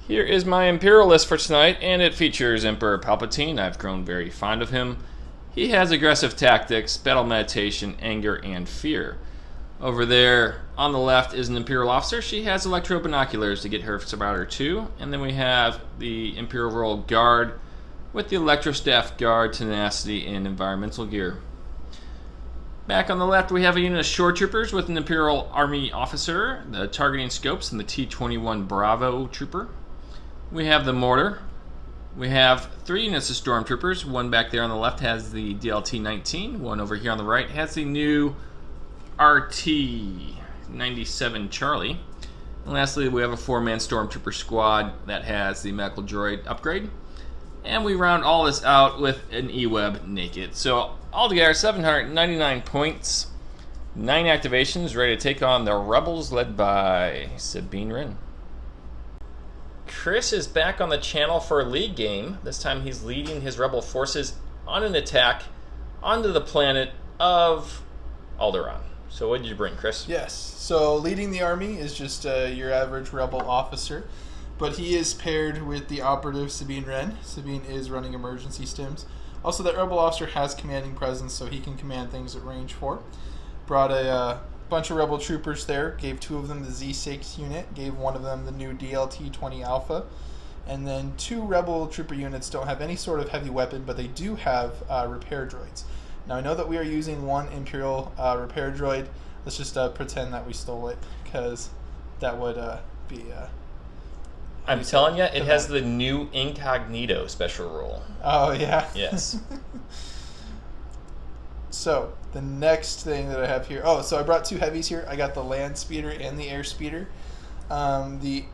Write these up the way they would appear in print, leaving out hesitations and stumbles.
Here is my Imperial list for tonight, and it features Emperor Palpatine. I've grown very fond of him. He has aggressive tactics, battle meditation, anger, and fear. Over there on the left is an Imperial officer. She has electro binoculars to get her Marauder 2. And then we have the Imperial Royal Guard with the Electro Staff Guard, tenacity, and environmental gear. Back on the left, we have a unit of Shore Troopers with an Imperial Army officer, the targeting scopes, and the T-21 Bravo Trooper. We have the mortar. We have 3 units of Stormtroopers. One back there on the left has the DLT-19. One over here on the right has the new RT-97 Charlie. And lastly, we have a 4-man Stormtrooper squad that has the medical droid upgrade. And we round all this out with an E-Web naked. So altogether, 799 points, 9 activations, ready to take on the Rebels led by Sabine Wren. Chris is back on the channel for a league game. This time he's leading his Rebel forces on an attack onto the planet of Alderaan. So what did you bring, Chris? Yes, so leading the army is just your average Rebel officer, but he is paired with the operative Sabine Wren. Sabine is running emergency stims. Also, that Rebel officer has commanding presence, so he can command things at range 4. Brought a bunch of Rebel troopers there, gave 2 of them the Z6 unit, gave 1 of them the new DLT-20 Alpha, and then 2 Rebel trooper units don't have any sort of heavy weapon, but they do have repair droids. Now I know that we are using 1 Imperial repair droid. Let's just pretend that we stole it, because that would be... I'm telling you, it has the new incognito special rule. Oh, yeah? Yes. So, the next thing that I have here... Oh, so I brought 2 heavies here. I got the land speeder and the air speeder. The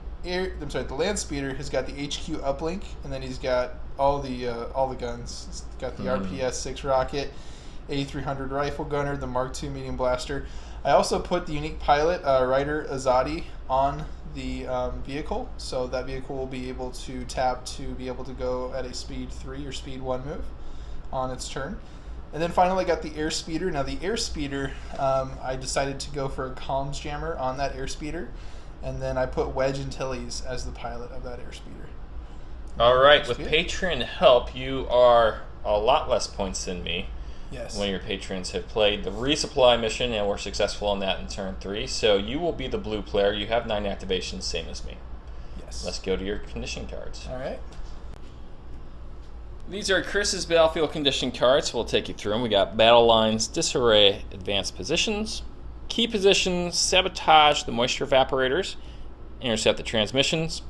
land speeder has got the HQ uplink, and then he's got all the guns. He's got the RPS-6 rocket, A300 rifle gunner, the Mark II medium blaster. I also put the unique pilot, Ryder Azadi, on the vehicle, so that vehicle will be able to tap to be able to go at a speed 3 or speed 1 move on its turn. And then finally I got the air speeder. Now the air speeder, I decided to go for a comms jammer on that air speeder, and then I put Wedge Antilles as the pilot of that air speeder. Alright, with Patreon help, you are a lot less points than me. Yes. When your patrons have played the resupply mission and were successful on that in turn 3. So you will be the blue player. You have 9 activations, same as me. Yes. Let's go to your condition cards. Alright. These are Chris's battlefield condition cards. We'll take you through them. We got battle lines, disarray, advanced positions, key positions, sabotage the moisture evaporators, intercept the transmissions,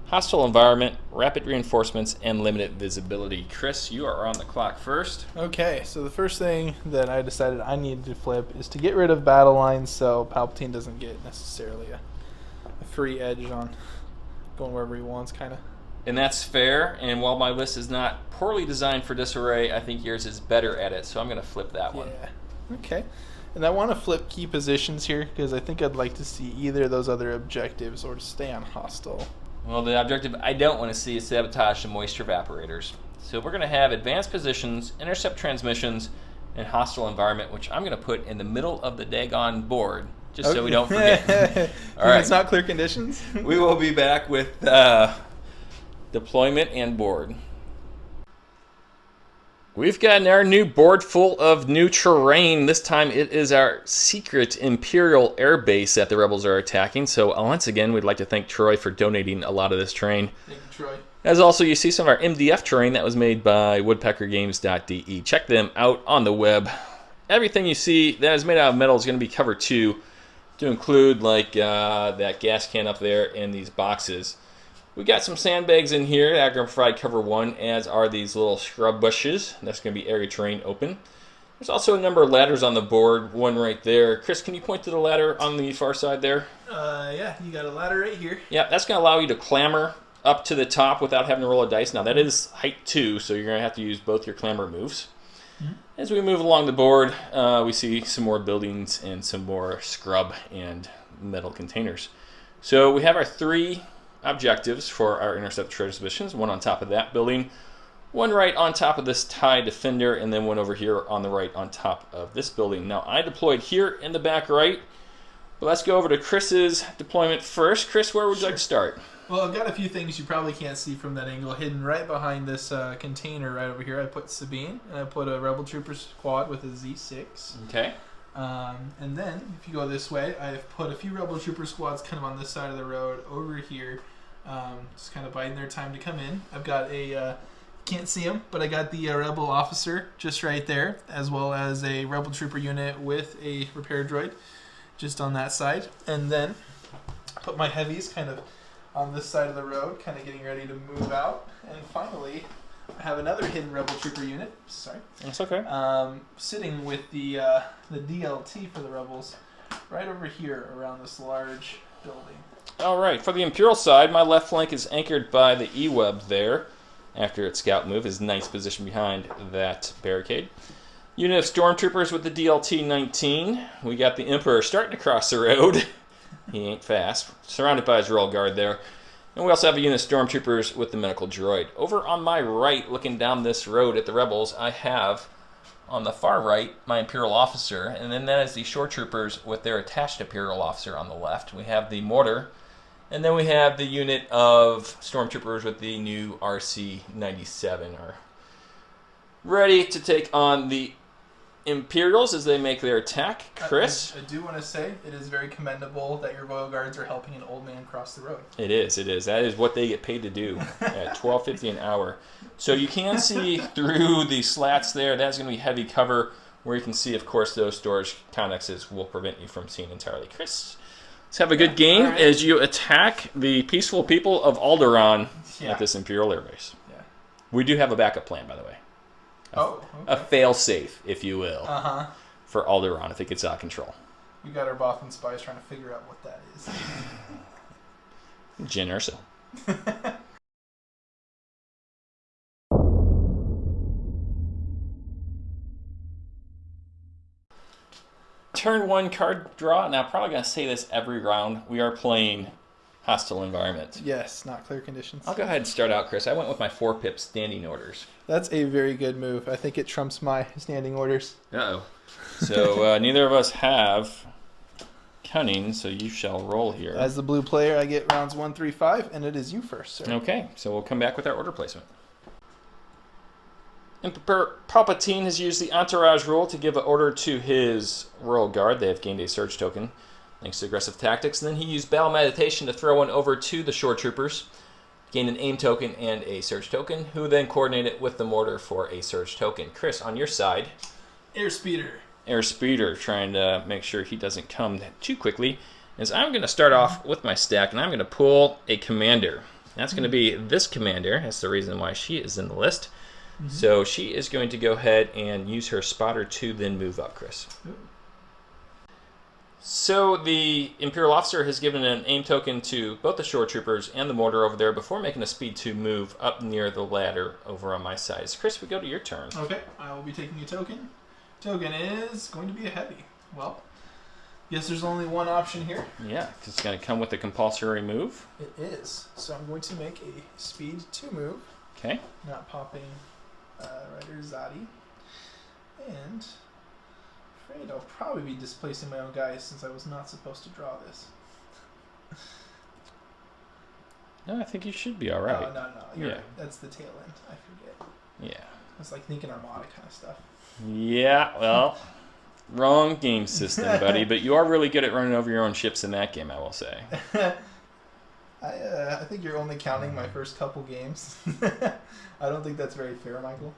hostile environment, rapid reinforcements, and limited visibility. Chris, you are on the clock first. Okay, so the first thing that I decided I needed to flip is to get rid of battle lines so Palpatine doesn't get necessarily a free edge on going wherever he wants, kind of. And that's fair, and while my list is not poorly designed for disarray, I think yours is better at it, so I'm going to flip that one. Yeah, okay. And I want to flip key positions here, because I think I'd like to see either of those other objectives or to stay on hostile. Well, the objective I don't want to see is sabotage the moisture evaporators. So we're going to have advanced positions, intercept transmissions, and hostile environment, which I'm going to put in the middle of the daggone board, just so we don't forget. All right. It's not clear conditions? We will be back with deployment and board. We've gotten our new board full of new terrain. This time it is our secret Imperial air base that the Rebels are attacking. So once again, we'd like to thank Troy for donating a lot of this terrain. Thank you, Troy. As also, you see some of our MDF terrain that was made by woodpeckergames.de. Check them out on the web. Everything you see that is made out of metal is going to be covered too, to include like that gas can up there and these boxes. We got some sandbags in here that are going to provide cover 1, as are these little scrub bushes. That's going to be area terrain open. There's also a number of ladders on the board, one right there. Chris, can you point to the ladder on the far side there? Yeah, you got a ladder right here. Yeah, that's going to allow you to clamber up to the top without having to roll a dice. Now, that is height 2, so you're going to have to use both your clamber moves. As we move along the board, we see some more buildings and some more scrub and metal containers. So we have our 3 objectives for our intercept treasure missions. One on top of that building, one right on top of this TIE Defender, and then one over here on the right on top of this building. Now, I deployed here in the back right, but let's go over to Chris's deployment first. Chris, where would you like to start? Well, I've got a few things you probably can't see from that angle hidden right behind this container right over here. I put Sabine, and I put a Rebel Trooper squad with a Z6. Okay. And then, if you go this way, I've put a few Rebel Trooper squads kind of on this side of the road over here, just kind of biding their time to come in. I've got a, can't see them, but I got the Rebel officer just right there, as well as a Rebel Trooper unit with a repair droid just on that side. And then put my heavies kind of on this side of the road, kind of getting ready to move out. And finally, I have another hidden Rebel Trooper unit. Sorry. That's okay. Sitting with the DLT for the Rebels right over here around this large building. All right, for the Imperial side, my left flank is anchored by the E-Web there. After its scout move, is nice position behind that barricade. Unit of Stormtroopers with the DLT-19. We got the Emperor starting to cross the road. He ain't fast. Surrounded by his royal guard there. And we also have a unit of Stormtroopers with the medical droid. Over on my right, looking down this road at the Rebels, I have on the far right my Imperial officer, and then that is the Shore Troopers with their attached Imperial officer on the left. We have the mortar, and then we have the unit of Stormtroopers with the new RC-97 are ready to take on the Imperials as they make their attack. Chris? I do want to say it is very commendable that your Royal Guards are helping an old man cross the road. It is. That is what they get paid to do at $12.50 an hour. So you can see through the slats there. That's going to be heavy cover where you can see, of course, those storage connexes will prevent you from seeing entirely. Chris, let's have a good game as you attack the peaceful people of Alderaan at this Imperial airbase. Yeah. We do have a backup plan, by the way. A fail-safe, if you will, for Alderaan if it gets out of control. We got our Bothan spies trying to figure out what that is. Jyn Erso. Turn 1 card draw. Now, I'm probably going to say this every round. We are playing hostile environment. Yes, not clear conditions. I'll go ahead and start out, Chris. I went with my 4-pip standing orders. That's a very good move. I think it trumps my standing orders. Uh-oh. So neither of us have cunning, so you shall roll here. As the blue player, I get rounds 1, 3, 5, and it is you first, sir. Okay, so we'll come back with our order placement. Emperor Palpatine has used the entourage rule to give an order to his royal guard. They have gained a surge token thanks to aggressive tactics. And then he used battle meditation to throw one over to the shore troopers, gained an aim token and a surge token, who then coordinated with the mortar for a surge token. Chris, on your side, Airspeeder, trying to make sure he doesn't come too quickly. As I'm going to start off with my stack, and I'm going to pull a commander. That's going to be this commander. That's the reason why she is in the list. So she is going to go ahead and use her spotter to then move up, Chris. So the Imperial officer has given an aim token to both the shore troopers and the mortar over there before making a speed 2 move up near the ladder over on my side. So Chris, we go to your turn. Okay, I will be taking a token. Token is going to be a heavy. Well, guess there's only one option here. Yeah, 'cause it's going to come with a compulsory move. It is. So I'm going to make a speed 2 move. Okay. Not popping Rider Zadi. And afraid I'll probably be displacing my own guys since I was not supposed to draw this. No, I think you should be all right. No. You're right. That's the tail end. I forget. Yeah. It's like thinking Armada kind of stuff. Yeah, well, wrong game system, buddy. But you are really good at running over your own ships in that game, I will say. I think you're only counting my first couple games. I don't think that's very fair, Michael.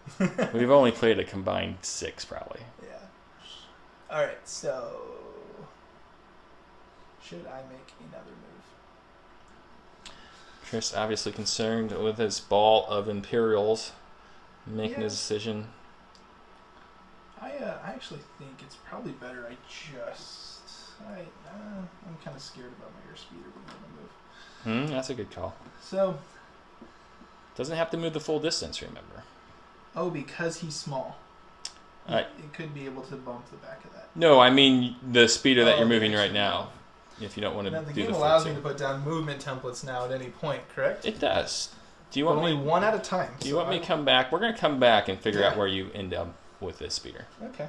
We've only played a combined 6, probably. Yeah. All right, so should I make another move? Chris obviously concerned with his ball of Imperials, making his decision. I actually think it's probably better I'm kind of scared about my airspeeder being able to move. That's a good call. So... Doesn't have to move the full distance, remember. Oh, because he's small. It could be able to bump the back of that. No, I mean the speeder that you're moving right now. If you don't want to the do game the allows me to put down movement templates now at any point, correct? It does. Do you want only me, one at a time? Do you want me to come back? We're going to come back and figure out where you end up with this speeder. Okay.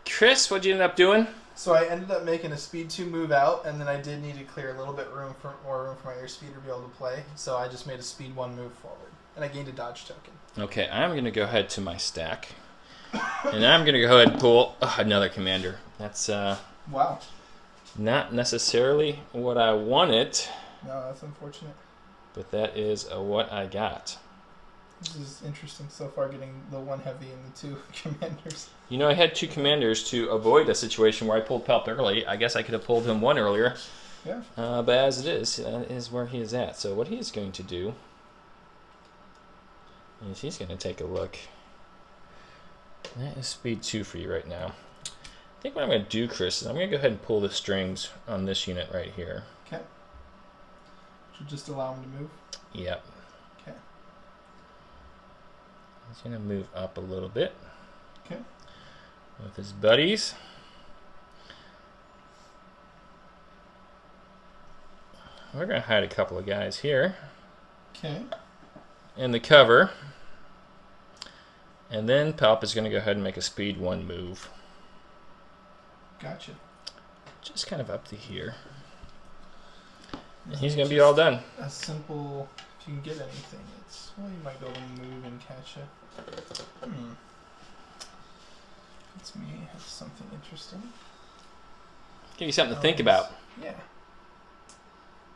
Chris, what'd you end up doing? So I ended up making a speed 2 move out, and then I did need to clear a little bit more room for my airspeeder to be able to play. So I just made a speed 1 move forward, and I gained a dodge token. Okay, I'm going to go ahead to my stack, and I'm going to go ahead and pull another commander. That's wow. Not necessarily what I wanted. No, that's unfortunate. But that is what I got. This is interesting so far, getting the 1 heavy and the 2 commanders. You know, I had 2 commanders to avoid a situation where I pulled Palp early. I guess I could have pulled him 1 earlier. Yeah. But as it is where he is at. So what he is going to do is he's going to take a look. That is speed 2 for you right now. I think what I'm going to do, Chris, is I'm going to go ahead and pull the strings on this unit right here. Okay. Should just allow him to move? Yep. Okay. He's going to move up a little bit. Okay. With his buddies. We're going to hide a couple of guys here. Okay. In the cover. And then Palp is going to go ahead and make a speed 1 move. Gotcha. Just kind of up to here. And he's going to be all done. A simple, if you can get anything, it's, well, you might be able to move and catch it. It's me, has something interesting. Give you something to think about. Yeah.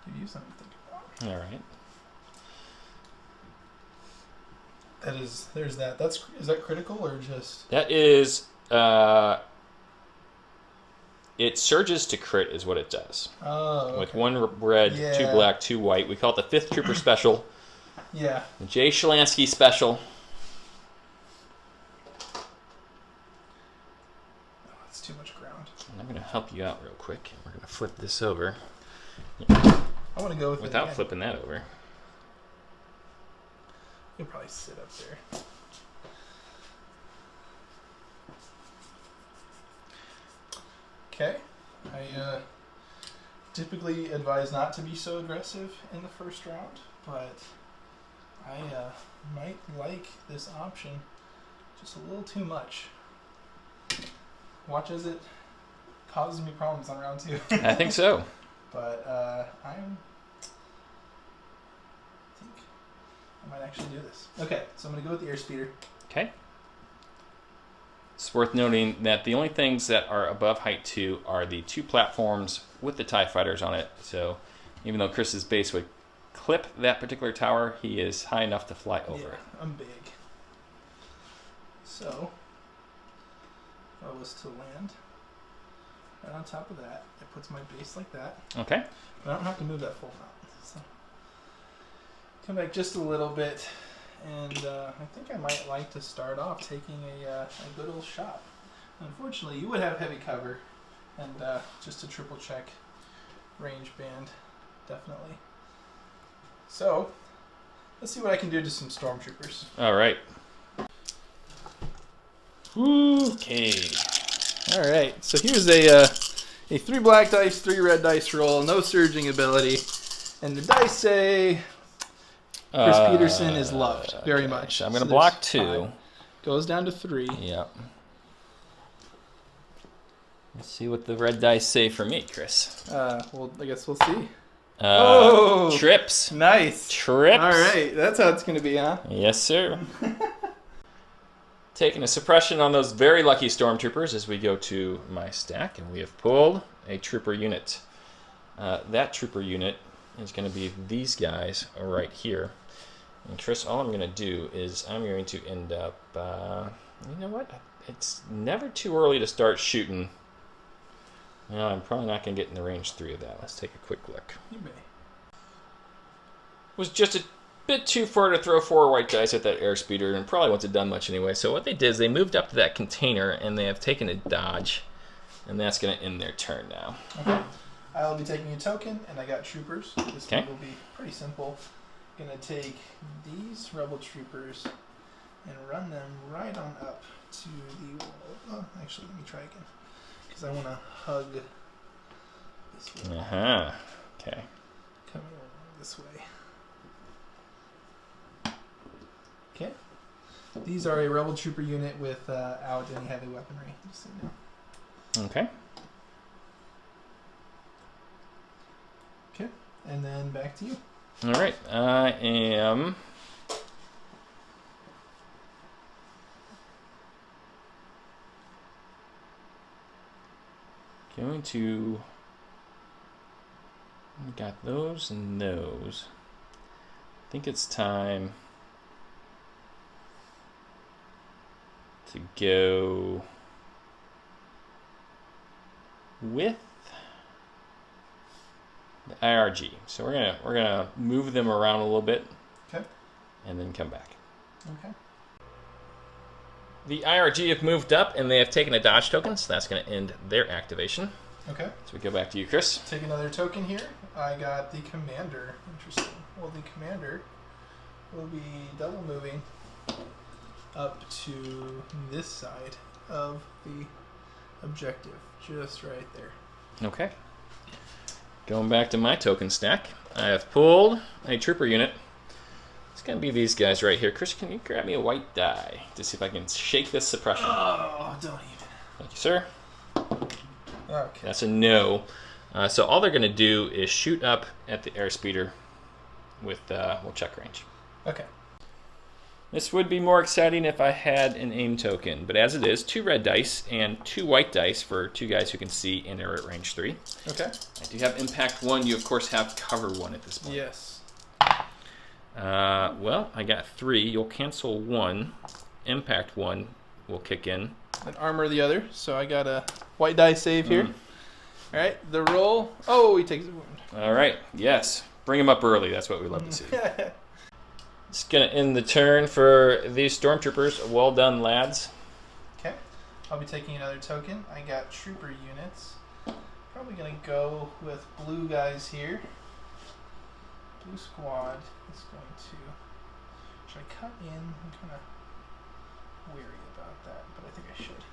Give you something to think about. All right. There's that. Is that critical or just? That is, it surges to crit is what it does. Oh, okay. With 1 red, 2 black, 2 white. We call it the 5th Trooper Special. Yeah. The Jay Shalansky Special. Oh, that's too much ground. And I'm going to help you out real quick. We're going to flip this over. I want to go with Without flipping that over. You'll probably sit up there. Okay. I typically advise not to be so aggressive in the first round, but I might like this option just a little too much. Watch as it causes me problems on round 2. I think so. But I might actually do this. Okay, so I'm going to go with the airspeeder. Okay. It's worth noting that the only things that are above height 2 are the 2 platforms with the TIE fighters on it. So even though Chris's base would clip that particular tower, he is high enough to fly over it. I'm big. So, if I was to land right on top of that, it puts my base like that. Okay. But I don't have to move that full amount. So, come back just a little bit. And I think I might like to start off taking a good old shot. Unfortunately, you would have heavy cover, and just a triple check range band, definitely. So, let's see what I can do to some stormtroopers. All right. Okay. All right. So here's a 3 black dice, 3 red dice roll, no surging ability, and the dice say Chris Peterson is loved very much. So I'm going to block 2. 5. Goes down to 3. Yep. Let's see what the red dice say for me, Chris. Well, I guess we'll see. Trips. Nice. Trips. All right. That's how it's going to be, huh? Yes, sir. Taking a suppression on those very lucky stormtroopers as we go to my stack, and we have pulled a trooper unit. That trooper unit is going to be these guys right here. And Chris, all I'm going to do is I'm going to end up, you know what? It's never too early to start shooting. No, I'm probably not going to get in the range 3 of that. Let's take a quick look. You may. was just a bit too far to throw 4 white dice at that airspeeder, and probably wouldn't have done much anyway. So what they did is they moved up to that container, and they have taken a dodge, and that's going to end their turn now. Okay. I'll be taking a token, and I got troopers. This one will be pretty simple. I'm going to take these rebel troopers and run them right on up to the wall. Oh, actually, let me try again, because I want to hug this way. Okay. Coming along this way. Okay. These are a rebel trooper unit without any heavy weaponry, just so you know. Okay. Okay, and then back to you. All right. I am going to. Got those and those. I think it's time to go with the IRG. So we're gonna move them around a little bit, okay, and then come back. Okay. The IRG have moved up, and they have taken a dodge token, so that's going to end their activation. Okay. So we go back to you, Chris. Take another token here. I got the commander. Interesting. Well, the commander will be double moving up to this side of the objective, just right there. Okay. Going back to my token stack, I have pulled a trooper unit. It's going to be these guys right here. Chris, can you grab me a white die to see if I can shake this suppression? Oh, don't even. Thank you, sir. Okay. That's a no. So all they're going to do is shoot up at the airspeeder with, we'll check range. Okay. This would be more exciting if I had an aim token, but as it is, 2 red dice and 2 white dice for 2 guys who can see and are at range 3. Okay. I do have impact 1. You, of course, have cover 1 at this point. Yes. Well, I got 3. You'll cancel 1. Impact 1 will kick in. And armor the other. So I got a white die save here. All right. The roll. Oh, he takes a wound. All right. Yes. Bring him up early. That's what we love to see. It's going to end the turn for these stormtroopers. Well done, lads. Okay. I'll be taking another token. I got trooper units. Probably going to go with blue guys here. Blue squad is going to... Should I cut in? I'm kind of weary about that, but I think I should.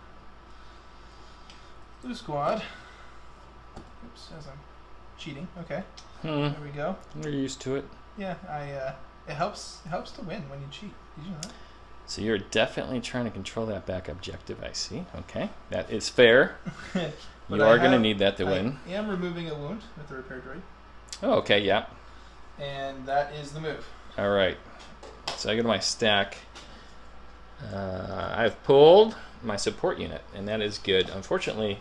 Blue squad. Oops, as I'm cheating. Okay. There we go. We're used to it. Yeah, it helps to win when you cheat. Did you know that? So you're definitely trying to control that back objective, I see. Okay. That is fair. You are going to need that to win. I am removing a wound with the repair droid. Oh, okay, yeah. And that is the move. All right. So I go to my stack. I've pulled my support unit, and that is good. Unfortunately,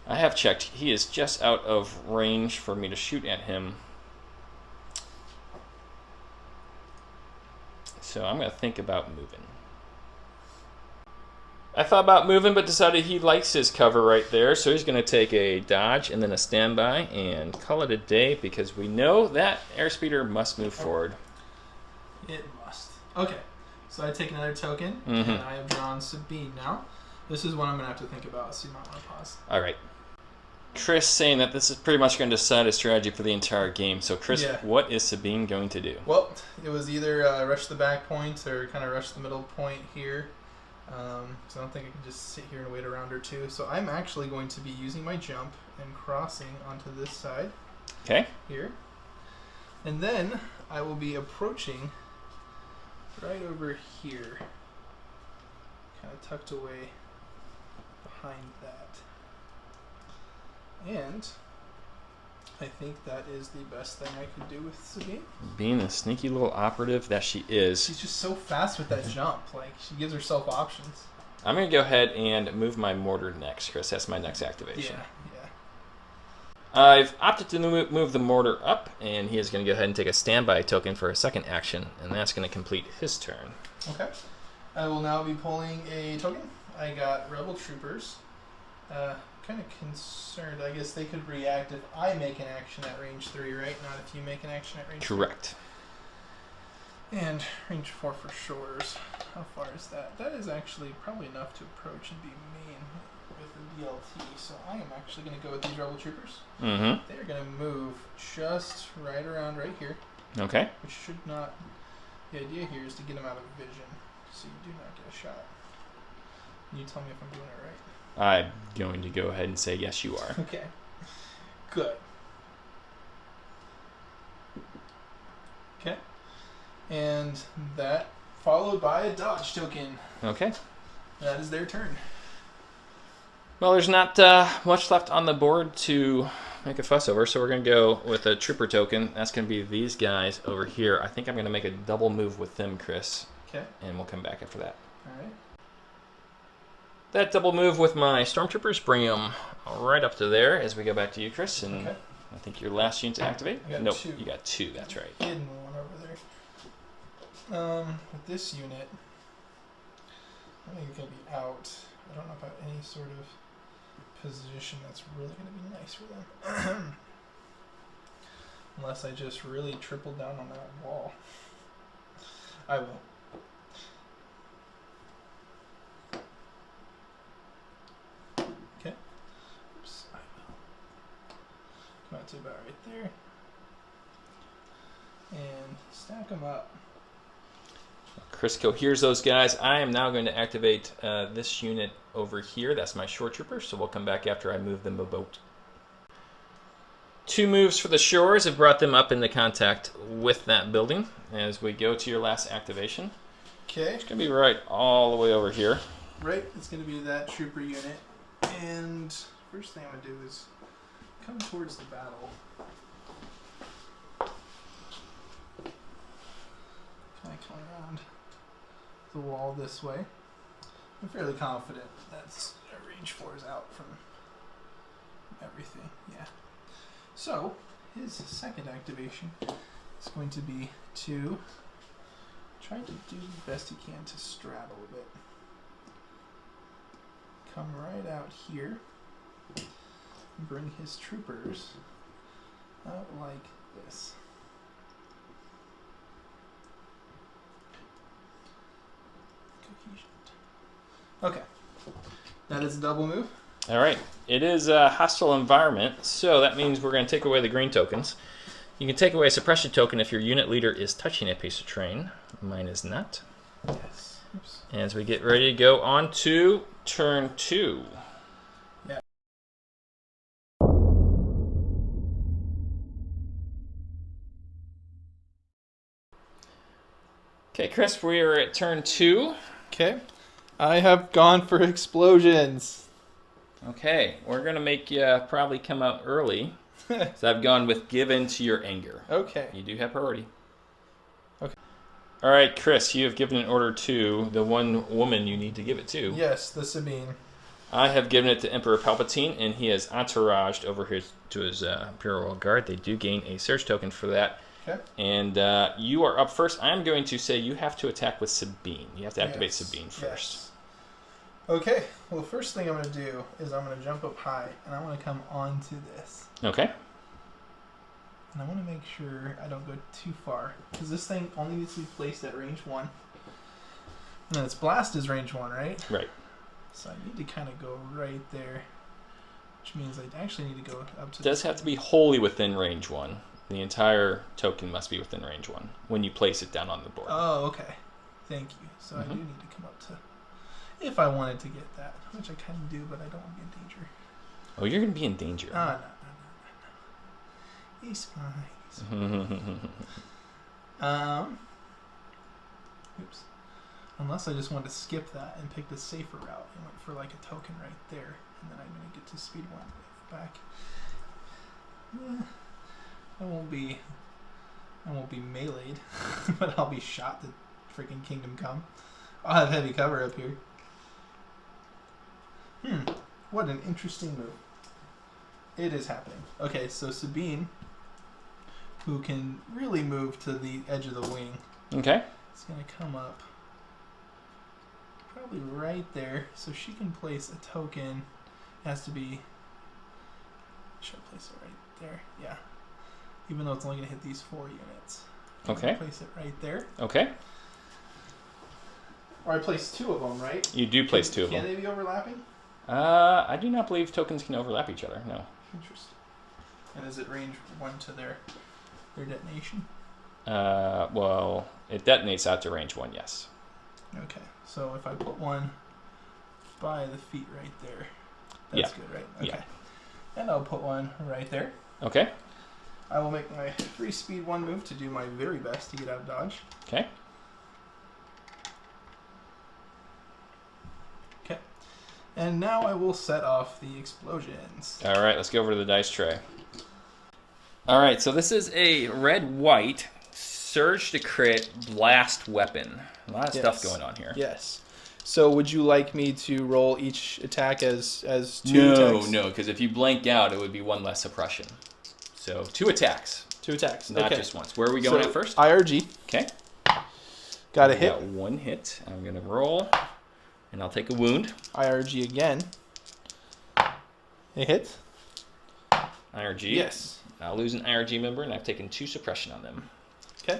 I have checked. He is just out of range for me to shoot at him. So I'm going to think about moving. I thought about moving, but decided he likes his cover right there. So he's going to take a dodge and then a standby and call it a day because we know that airspeeder must move forward. It must. Okay. So I take another token, and I have drawn Sabine now. This is one I'm going to have to think about, so you might want to pause. All right. Chris saying that this is pretty much going to decide a strategy for the entire game. So, Chris, what is Sabine going to do? Well, it was either rush the back point or kind of rush the middle point here. So I don't think I can just sit here and wait a round or two. So I'm actually going to be using my jump and crossing onto this side. Okay. Here. And then I will be approaching right over here. Kind of tucked away behind that. And I think that is the best thing I could do with Sabine. Being the sneaky little operative that she is. She's just so fast with that jump. Like, she gives herself options. I'm going to go ahead and move my mortar next, Chris. That's my next activation. Yeah. I've opted to move the mortar up, and he is going to go ahead and take a standby token for a second action, and that's going to complete his turn. Okay. I will now be pulling a token. I got Rebel Troopers. Kind of concerned. I guess they could react if I make an action at range 3, right? Not if you make an action at range 3. Correct. And range 4 for shores. How far is that? That is actually probably enough to approach and be main with the DLT. So I am actually going to go with these Rebel Troopers. Mm-hmm. They're going to move just right around right here. Okay. Which should not... The idea here is to get them out of vision, so you do not get a shot. You tell me if I'm doing it right. I'm going to go ahead and say yes, you are. Okay. Good. Okay. And that followed by a dodge token. Okay. That is their turn. Well, there's not much left on the board to make a fuss over, so we're going to go with a trooper token. That's going to be these guys over here. I think I'm going to make a double move with them, Chris. Okay. And we'll come back after that. All right. That double move with my stormtroopers bring them right up to there as we go back to you, Chris. And Okay. I think your last unit to activate? I got Nope, two. you got two. That's right. Hidden one over there. With this unit, I think it's going to be out. I don't know about any sort of position that's really going to be nice for them. Unless I just really triple down on that wall. I will. Okay. Oops, I will. Come out to about right there. And stack them up. Chris coheres those guys. I am now going to activate this unit over here. That's my shore trooper, so we'll come back after I move them a boat. Two moves for the shores have brought them up into contact with that building as we go to your last activation. Okay. It's going to be right all the way over here. Right, it's going to be that trooper unit. And first thing I'm going to do is come towards the battle. Can I come around the wall this way? I'm fairly confident that's range 4 is out from everything. Yeah. So, his second activation is going to be to try to do the best he can to straddle a bit. Come right out here and bring his troopers out like this. Cohesion. Okay. That is a double move. All right. It is a hostile environment, so that means we're going to take away the green tokens. You can take away a suppression token if your unit leader is touching a piece of terrain. Mine is not. Yes. Oops. As we get ready to go on to turn 2. Yeah. Okay, Chris, we are at turn 2. Okay. I have gone for explosions. Okay, we're going to make you probably come out early. So I've gone with give in to your anger. Okay. You do have priority. Okay. All right, Chris, you have given an order to the one woman you need to give it to. Yes, the Sabine. I have given it to Emperor Palpatine, and he has entouraged over to his Imperial Guard. They do gain a surge token for that. Okay. And you are up first. I'm going to say you have to attack with Sabine. You have to activate Sabine first. Yes. Okay. Well, the first thing I'm going to do is I'm going to jump up high, and I want to come onto this. Okay. And I want to make sure I don't go too far, because this thing only needs to be placed at range 1. And its blast is range 1, right? Right. So I need to kind of go right there, which means I actually need to go up to... It does have to be wholly within range 1. The entire token must be within range 1 when you place it down on the board. Oh, okay. Thank you. So I do need to come up to... If I wanted to get that, which I kind of do, but I don't want to be in danger. Oh, you're going to be in danger. Oh, no. He's fine. He's fine. Oops. Unless I just wanted to skip that and pick the safer route and went for like a token right there, and then I'm going to get to speed 1 back. Yeah. I won't be meleeed, but I'll be shot to freaking Kingdom Come. I'll have heavy cover up here. What an interesting move. It is happening. Okay, so Sabine, who can really move to the edge of the wing, Okay. is going to come up probably right there, so she can place a token. It has to be... Should I place it right there? Yeah. Even though it's only going to hit these 4 units. Okay. Place it right there. Okay. Or I place 2 of them, right? You do place 2 of them. Can they be overlapping? I do not believe tokens can overlap each other. No. Interesting. And is it range 1 to their detonation? Well, it detonates out to range 1. Yes. Okay. So if I put one by the feet right there, that's good, right? Okay. Yeah. And I'll put one right there. Okay. I will make my free speed 1 move to do my very best to get out of dodge. Okay. Okay. And now I will set off the explosions. All right, let's go over to the dice tray. All right, so this is a red-white surge to crit blast weapon. A lot of stuff going on here. Yes. So would you like me to roll each attack as 2 attacks? No, because if you blank out, it would be 1 less suppression. So 2 attacks. 2 attacks. Not just once. Where are we going at first? IRG. Okay. Got a hit. Got 1 hit. I'm going to roll, and I'll take a wound. IRG again. A hit. IRG. Yes. I'll lose an IRG member, and I've taken 2 suppression on them. Okay.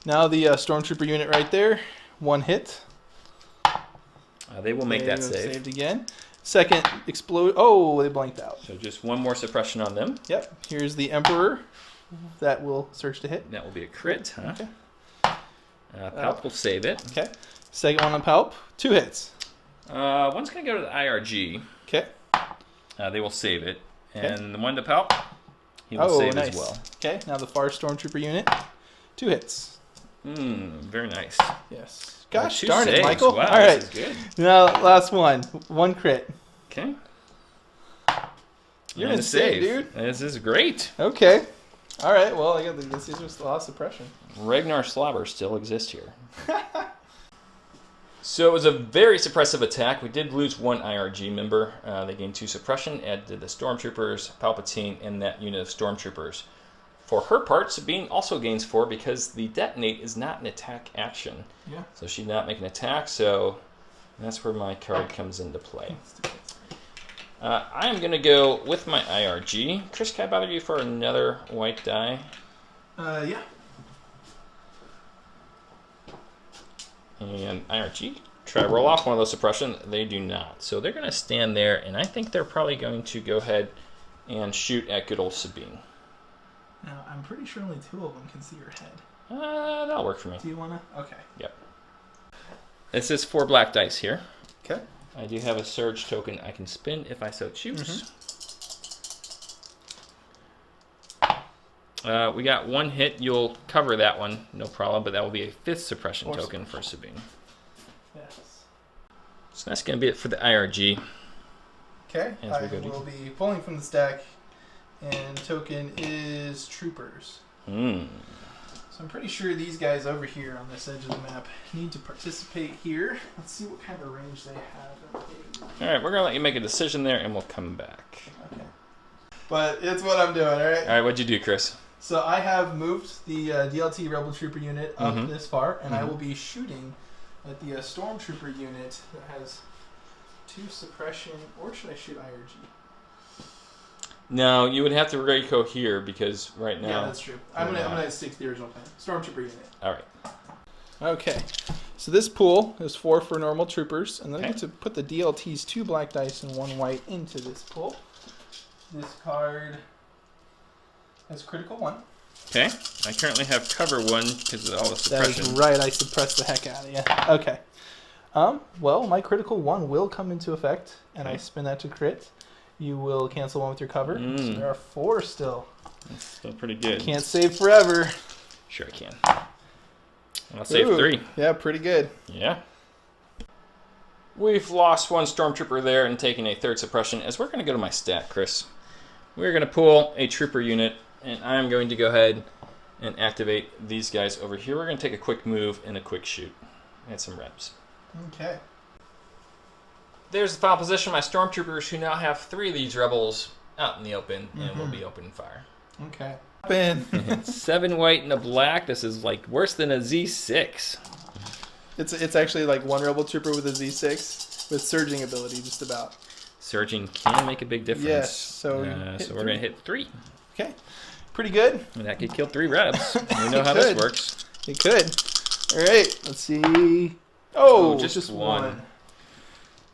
Now the Stormtrooper unit right there. 1 hit. They will make that save. Saved again. Second explode. Oh, they blanked out. So just 1 more suppression on them. Yep. Here's the Emperor. That will surge to hit. That will be a crit, huh? Okay. Palp will save it. Okay. Second one on Palp. 2 hits. One's going to go to the IRG. Okay. They will save it. Okay. And the one to Palp, he will save nice. as well. Okay. Now the Far Stormtrooper unit. 2 hits. Very nice. Yes. Gosh 2 darn saves. it, Michael. Wow, All right. this is good. Now, last one. 1 crit. Okay. You're And a insane, save. dude. This is great. Okay. All right. Well, I got this is just a lot of suppression. Ragnar Slobber still exists here. So it was a very suppressive attack. We did lose 1 IRG member. They gained 2 suppression, added to the Stormtroopers, Palpatine, and that unit of Stormtroopers. For her part, Sabine also gains 4 because the detonate is not an attack action. Yeah. So she did not make an attack, so that's where my card comes into play. I am going to go with my IRG. Chris, can I bother you for another white die? Yeah. And IRG, try to roll off one of those suppression. They do not. So they're going to stand there, and I think they're probably going to go ahead and shoot at good old Sabine. Now, I'm pretty sure only 2 of them can see your head. That'll work for me. Do you want to? Okay. Yep. This is 4 black dice here. Okay. I do have a surge token I can spin if I so choose. We got 1 hit. You'll cover that one, no problem, but that will be a 5th suppression token for Sabine. Yes. So that's going to be it for the IRG. Okay. As I we go to- will be pulling from the stack, and token is Troopers. So I'm pretty sure these guys over here on this edge of the map need to participate here. Let's see what kind of range they have. All right, we're going to let you make a decision there, and we'll come back. Okay. But it's what I'm doing, all right? All right, what'd you do, Chris? So I have moved the DLT Rebel Trooper unit up this far, and I will be shooting at the Stormtrooper unit that has 2 suppression, or should I shoot IRG? No, you would have to Reiko here because right now... Yeah, that's true. I'm gonna stick to the original plan. Stormtrooper unit. All right. Okay. So this pool is 4 for normal troopers, and then I Okay. get to put the DLT's 2 black dice and 1 white into this pool. This card has critical 1. Okay. I currently have cover 1 because of all the That suppression. is right. I suppressed the heck out of you. Okay. Well, my critical 1 will come into effect, and I spin that to crit. You will cancel 1 with your cover. So there are 4 still. That's still pretty good. Can't save forever. Sure I can. I'll save 3. Yeah, pretty good. Yeah. We've lost 1 Stormtrooper there and taken a 3rd suppression. As we're going to go to my stat, Chris. We're going to pull a Trooper unit, and I'm going to go ahead and activate these guys over here. We're going to take a quick move and a quick shoot. Add some reps. Okay. There's the final position of my Stormtroopers, who now have 3 of these rebels out in the open and will be opening fire. Okay. 7 white and a black. This is like worse than a Z6. It's actually like 1 Rebel Trooper with a Z6 with surging ability, just about. Surging can make a big difference. Yes. So we're going to hit 3. Okay. Pretty good. And that could kill 3 rebs. We know how this works. It could. All right, let's see. Oh, just one.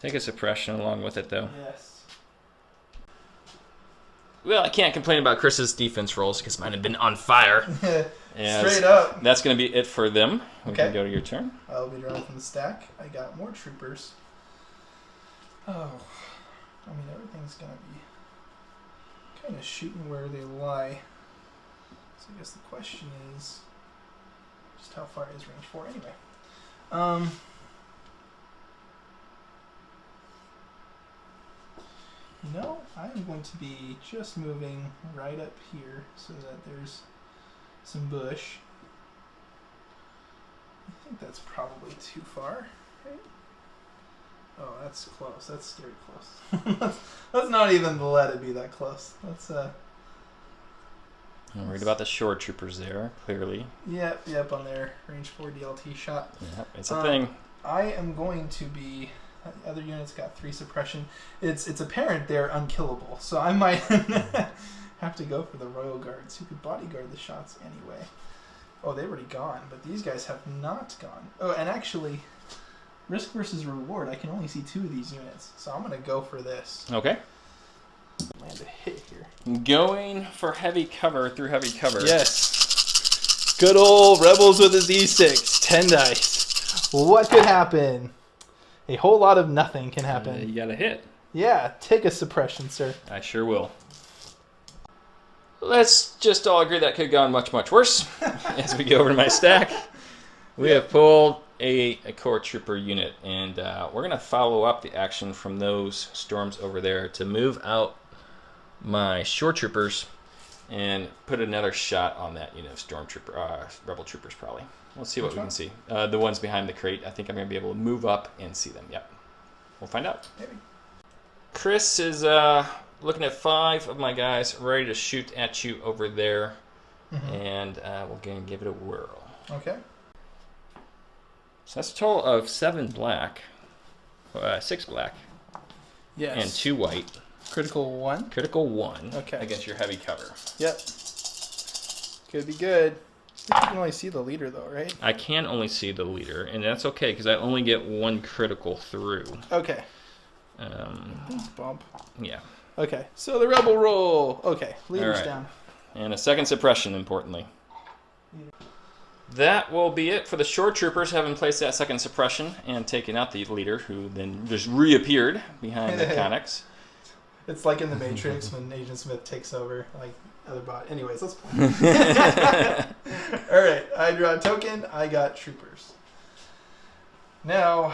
Take a suppression along with it, though. Yes. Well, I can't complain about Chris's defense rolls because mine have been on fire. Straight up. That's going to be it for them. We Okay. can go to your turn. I'll be drawing from the stack. I got more troopers. Oh, I mean, everything's going to be kind of shooting where they lie. So I guess the question is just how far is range 4 anyway? No, I'm going to be just moving right up here so that there's some bush. I think that's probably too far, right? Oh, that's close. That's scary close. Let's not even let it be that close. Let's I'm worried about the shore troopers there, clearly. Yep, on their range 4 DLT shot. Yep, it's a thing. I am going to be... The other unit's got 3 suppression. It's apparent they're unkillable, so I might have to go for the Royal Guards, who could bodyguard the shots anyway. Oh, they've already gone, but these guys have not gone. Oh, and actually, risk versus reward, I can only see 2 of these units, so I'm going to go for this. Okay. Land a hit here. Going for heavy cover through heavy cover. Yes. Good old Rebels with a Z6. 10 dice. What could happen? A whole lot of nothing can happen. You got a hit. Yeah, take a suppression, sir. I sure will. Let's just all agree that could have gone much, much worse. As we go over to my stack, we have pulled a core trooper unit, and we're going to follow up the action from those storms over there to move out my shore troopers and put another shot on that unit of stormtrooper, rebel troopers probably. Let's see what we can see. The ones behind the crate, I think I'm going to be able to move up and see them. Yep. We'll find out. Maybe. Chris is looking at 5 of my guys ready to shoot at you over there. And we're going to give it a whirl. Okay. So that's a total of 7 black, 6 black, Yes. and 2 white. Critical 1. Critical 1 Okay. against your heavy cover. Yep. Could be good. You can only see the leader, though, right? I can only see the leader, and that's okay because I only get 1 critical through. Okay. Um, Bump. yeah. Okay, so the rebel roll. Okay, leader's All right. down. And a second suppression, importantly. That will be it for the shore troopers, having placed that second suppression and taken out the leader, who then just reappeared behind the Connex. It's like in the Matrix when Agent Smith takes over, like other bot. Anyways, let's play. All right, I draw a token. I got troopers. Now,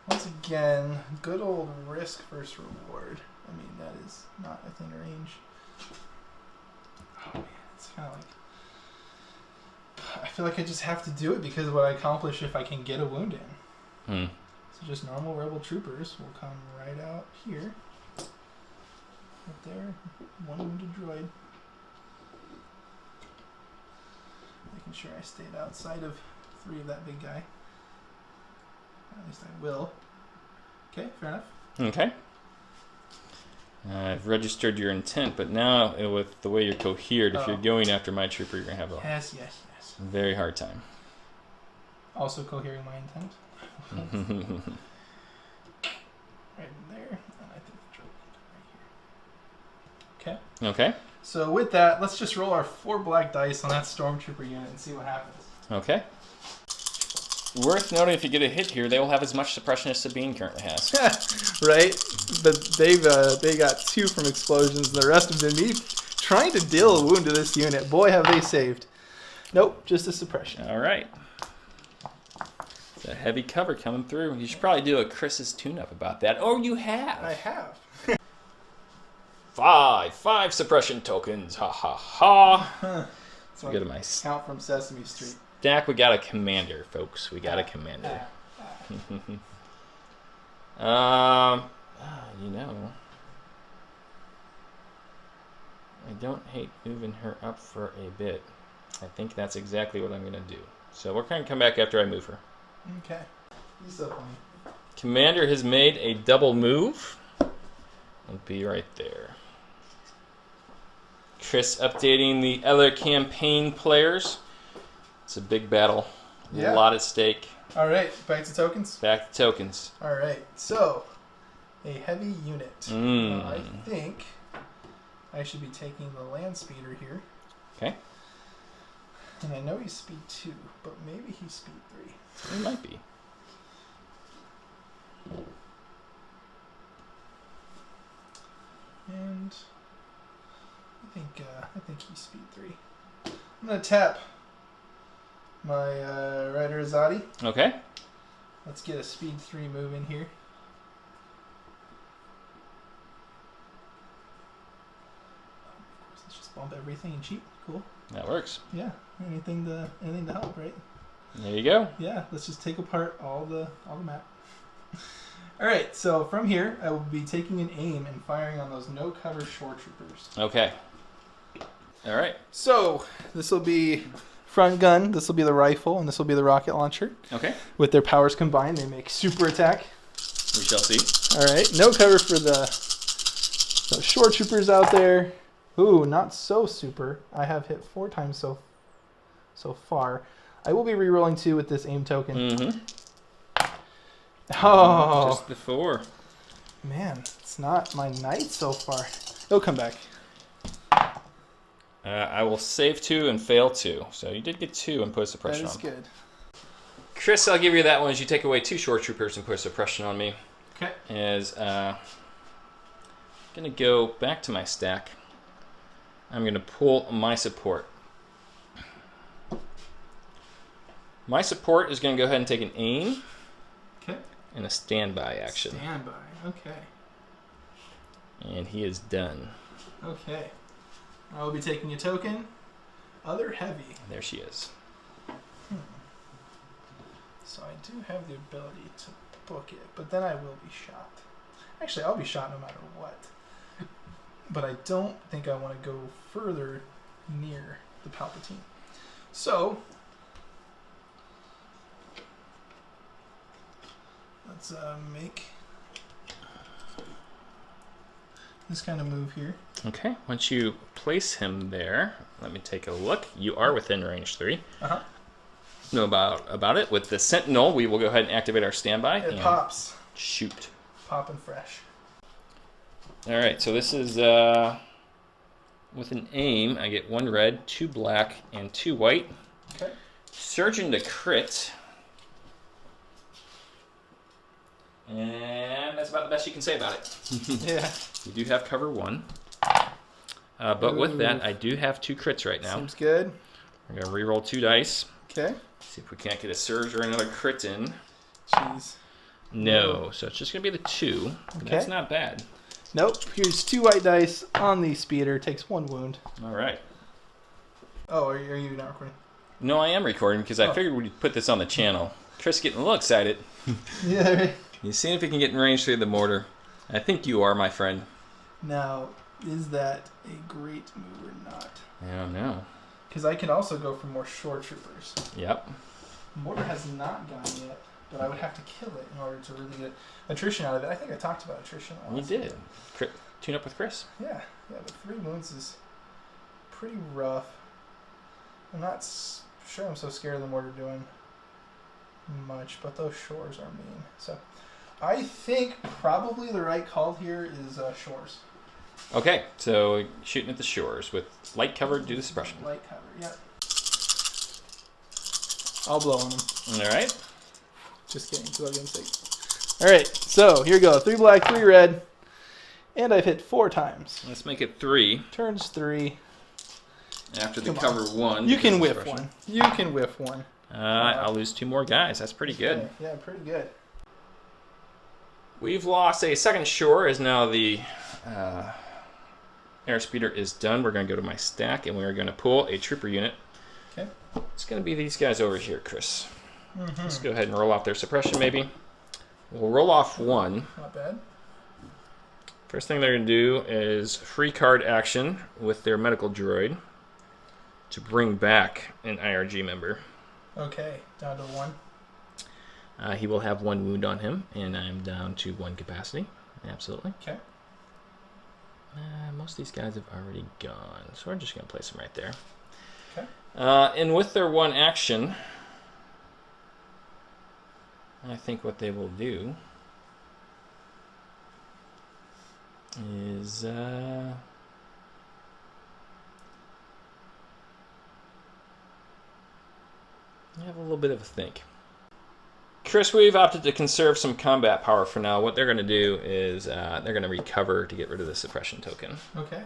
once again, good old risk versus reward. I mean, that is not within range. Oh man, it's kind of like I feel like I just have to do it because of what I accomplish if I can get a wound in. So just normal rebel troopers will come right out here. Right there. 1 wounded droid. Making sure I stayed outside of 3 of that big guy. At least I will. Okay, fair enough. Okay. I've registered your intent, but now with the way you're cohered, if you're going after my trooper, you're going to have a Yes. very hard time. Also cohering my intent. Right there. And I think the droid right here. Okay. Okay. So with that, let's just roll our 4 black dice on that stormtrooper unit and see what happens. Okay. Worth noting, if you get a hit here, they will have as much suppression as Sabine currently has. Right? But they got 2 from explosions. The rest have been me trying to deal a wound to this unit. Boy, have they saved. Nope, just a suppression. All right. It's a heavy cover coming through. You should probably do a Chris's tune-up about that. Or you have. I have. 5 suppression tokens. Ha ha ha. So Go to my count from Sesame Street. stack. We got a commander, folks. We got a commander. You know, I don't hate moving her up for a bit. I think that's exactly what I'm going to do. So we're going to come back after I move her. Okay. He's so funny. Commander has made a double move. I'll be right there. Chris updating the other campaign players. It's a big battle. Yeah. A lot at stake. All right, back to tokens. Back to tokens. All right, so a heavy unit. I think I should be taking the land speeder here. Okay. And I know he's speed 2, but maybe he's speed 3. It might be. And I think he's speed 3. I'm gonna tap my Rider Azadi. Okay. Let's get a speed 3 move in here. Of course, let's just bump everything and cheat. Cool. That works. Yeah. Anything to help, right? There you go. Yeah. Let's just take apart all the map. All right. So from here, I will be taking an aim and firing on those no cover shore troopers. Okay. All right. So this will be front gun. This will be the rifle, and this will be the rocket launcher. Okay. With their powers combined, they make super attack. We shall see. All right. No cover for the shore troopers out there. Ooh, not so super. I have hit 4 times so far. I will be rerolling 2 with this aim token. Mm-hmm. Oh. Just the 4. Man, it's not my night so far. It'll come back. I will save 2 and fail 2. So you did get 2 and put a suppression That is on. good. Chris, I'll give you that one as you take away 2 shore troopers and put a suppression on me. Okay. As going to go back to my stack. I'm going to pull my support. My support is going to go ahead and take an aim. Okay. And a standby action. Standby. Okay. And he is done. Okay. I will be taking a token. Other heavy. There she is. So I do have the ability to book it, but then I will be shot. Actually, I'll be shot no matter what. But I don't think I want to go further near the Palpatine. So let's make this kind of move here. Okay, once you place him there, let me take a look. You are within range 3. Uh-huh. Know about it. With the Sentinel, we will go ahead and activate our standby. It and pops. Shoot. Popping fresh. All right, so this is with an aim. I get 1 red, 2 black, and 2 white. Okay. Surgeon to crit. And that's about the best you can say about it. Yeah. You do have cover 1. But with that, I do have 2 crits right now. Seems good. We're going to reroll 2 dice. Okay. See if we can't get a surge or another crit in. Jeez. No, so it's just going to be the 2. Okay. That's not bad. Nope. Here's 2 white dice on the speeder. Takes 1 wound. All right. Oh, are you not recording? No, I am recording because I figured we'd put this on the channel. Chris getting a little excited. Yeah. Right. He's seeing if he can get in range through the mortar. I think you are, my friend. Now, is that a great move or not? I don't know. Because I can also go for more shore troopers. Yep. Mortar has not gone yet, but I would have to kill it in order to really get attrition out of it. I think I talked about attrition. You did. Tune up with Chris. Yeah, but 3 wounds is pretty rough. I'm not sure I'm so scared of the mortar doing much, but those shores are mean. So I think probably the right call here is shores. Okay, so shooting at the shores with light cover, do the suppression. Light cover, yeah. I'll blow on them. All right. Just kidding, for game's sake. All right, so here we go. 3 black, 3 red, and I've hit 4 times. Let's make it 3. Turns 3. After the cover 1. You can whiff 1. You can whiff 1. I'll lose 2 more guys. That's pretty good. Yeah, pretty good. We've lost a second shore as now the airspeeder is done. We're going to go to my stack and we're going to pull a trooper unit. Okay. It's going to be these guys over here, Chris. Mm-hmm. Let's go ahead and roll off their suppression maybe. We'll roll off 1. Not bad. First thing they're going to do is free card action with their medical droid to bring back an IRG member. Okay, down to 1. He will have 1 wound on him, and I'm down to 1 capacity. Absolutely. Okay. Most of these guys have already gone, so we're just going to place them right there. Okay. And with their one action, I think what they will do is have a little bit of a think. Chris, we've opted to conserve some combat power for now. What they're going to do is they're going to recover to get rid of the suppression token. Okay.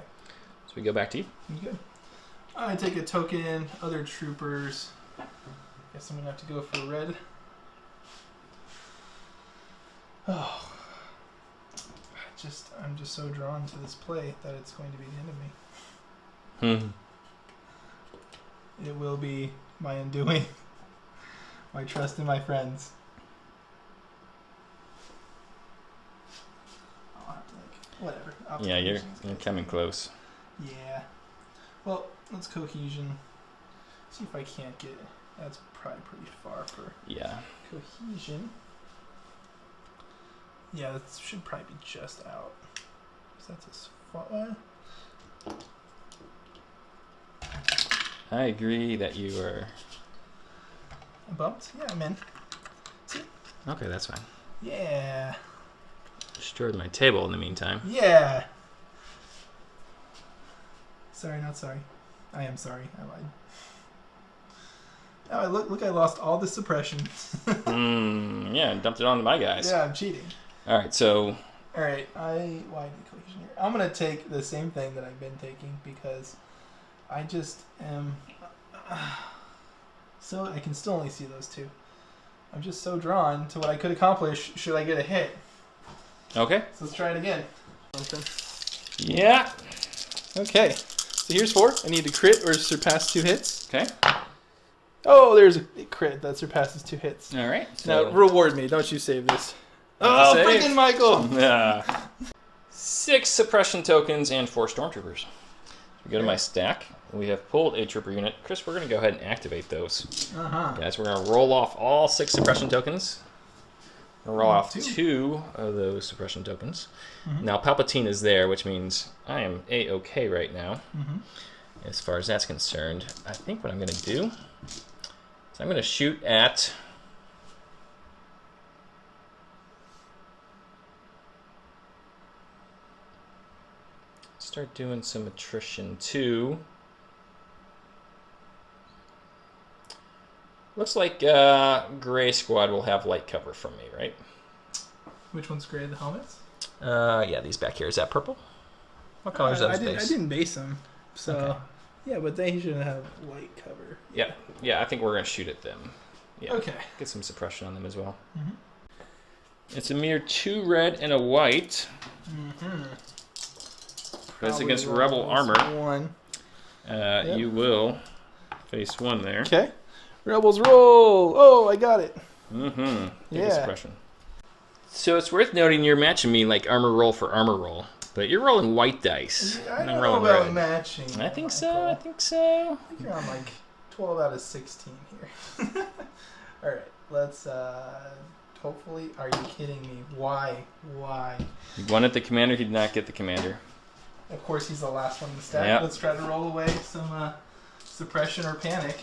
So we go back to you. Good. I take a token, other troopers. Guess I'm going to have to go for red. Oh. I'm just so drawn to this play that it's going to be the end of me. It will be my undoing. My trust in my friends. I'll have to whatever. Yeah, you're coming close. Yeah. Well, let's cohesion. See if I can't get. That's probably pretty far for. Yeah. Cohesion. Yeah, that should probably be just out. So that's as far. I agree that you are. Bumped? Yeah, I'm in. See? Okay, that's fine. Yeah. Destroyed my table in the meantime. Yeah. Sorry, not sorry. I am sorry. I lied. Oh, look! I lost all the suppression. Yeah, dumped it onto my guys. Yeah, I'm cheating. All right, so. All right, why did collision here? I'm gonna take the same thing that I've been taking because I just am. So I can still only see those two. I'm just so drawn to what I could accomplish should I get a hit. Okay. So let's try it again. Yeah. Okay. So here's 4. I need to crit or surpass 2 hits. Okay. Oh, there's a crit that surpasses 2 hits. All right. So. Now reward me. Don't you save this. Oh, freaking Michael! Yeah. 6 suppression tokens and 4 stormtroopers. We go to my stack. We have pulled a trooper unit. Chris, we're going to go ahead and activate those. Guys, we're going to roll off all 6 suppression tokens. We'll roll off 2 of those suppression tokens. Now, Palpatine is there, which means I am A-okay right now. As far as that's concerned, I think what I'm going to do is I'm going to shoot at... Start doing some attrition too. Looks like Gray Squad will have light cover from me, right? Which one's gray? The helmets? Yeah, these back here. Is that purple? What color is that base? I didn't base them, so Okay. Yeah, but they shouldn't have light cover. Yeah. I think we're gonna shoot at them. Yeah. Okay. Get some suppression on them as well. It's a mere 2 red and a white. But it's against Rebel armor. 1. You will face 1 there. Okay. Rebels roll! Oh, I got it. Get suppression. So it's worth noting you're matching me like armor roll for armor roll. But you're rolling white dice. I don't know about matching. I think so. I think you're on like 12 out of 16 here. Alright, let's hopefully... Are you kidding me? Why? You wanted the commander, he did not get the commander. Of course, he's the last one in the stack. Yep. Let's try to roll away some suppression or panic.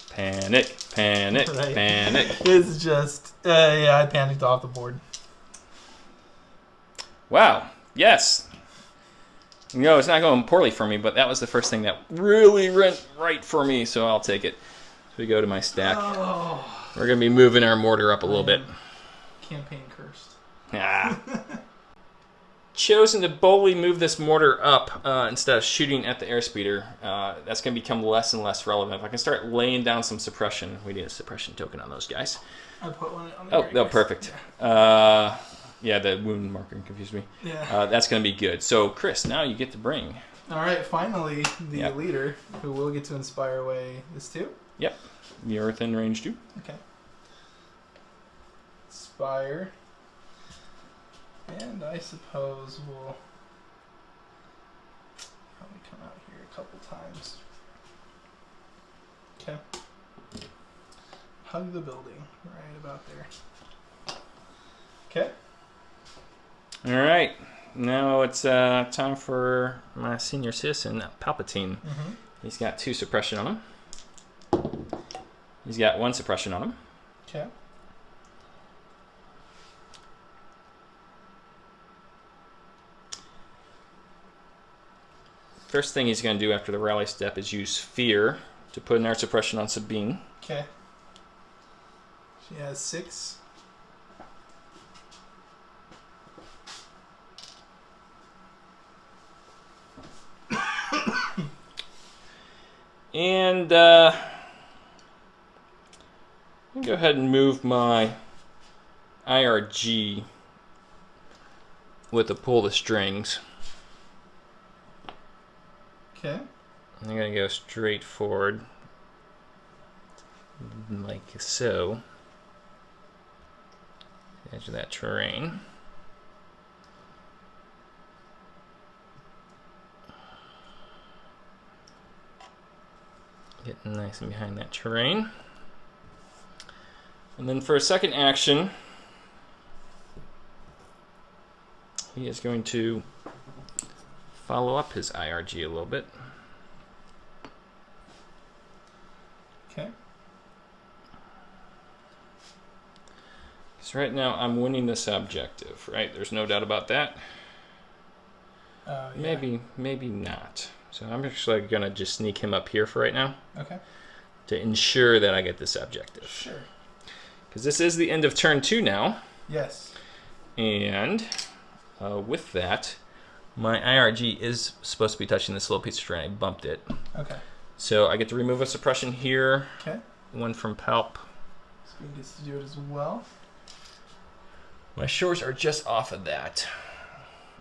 Panic. Right. Panic. It's just... yeah, I panicked off the board. Wow. Yes. You know, it's not going poorly for me, but that was the first thing that really went right for me, so I'll take it. So we go to my stack. Oh. We're going to be moving our mortar up a little bit. Campaign cursed. Ah. Chosen to boldly move this mortar up instead of shooting at the airspeeder. That's going to become less and less relevant. If I can start laying down some suppression, we need a suppression token on those guys. I put one on the Oh, perfect. Yeah, the wound marker confused me. Yeah. That's going to be good. So, Chris, now you get to bring. All right, finally, the leader who will get to inspire away this too. Yep. The Earth in range 2. Okay. Inspire. And I suppose we'll probably come out here a couple times. Okay. Hug the building right about there. Okay. All right. now it's time for my senior citizen, Palpatine. He's got 2 suppression on him. He's got 1 suppression on him. Okay. First thing he's going to do after the rally step is use fear to put an air suppression on Sabine. Okay. She has 6. And I'm going to go ahead and move my IRG with the pull the strings. Okay. I'm going to go straight forward like so. Edge of that terrain. Getting nice and behind that terrain. And then for a second action, he is going to follow up his IRG a little bit. Okay. Because right now I'm winning this objective, right? There's no doubt about that. Yeah. Maybe not. So I'm actually going to just sneak him up here for right now. Okay. To ensure that I get this objective. Sure. Because this is the end of turn 2 now. Yes. And with that, my IRG is supposed to be touching this little piece of terrain. I bumped it. Okay. So I get to remove a suppression here. Okay. 1 from Palp. So we get to do it as well. My shores are just off of that.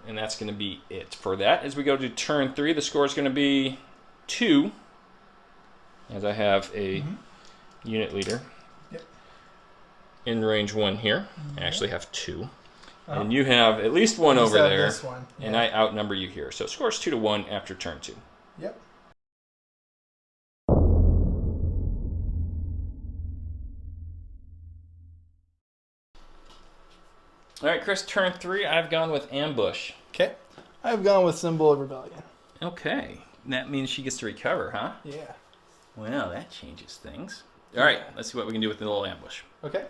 And that's going to be it for that. As we go to turn 3, the score is going to be 2. As I have a unit leader. Yep. In range 1 here. I actually have 2. And you have at least 1 over there. This one. Yeah. And I outnumber you here. So scores 2-1 after turn 2. Yep. All right, Chris, turn 3. I've gone with ambush. Okay. I've gone with Symbol of Rebellion. Okay. That means she gets to recover, huh? Yeah. Well, that changes things. All right, let's see what we can do with the little ambush. Okay.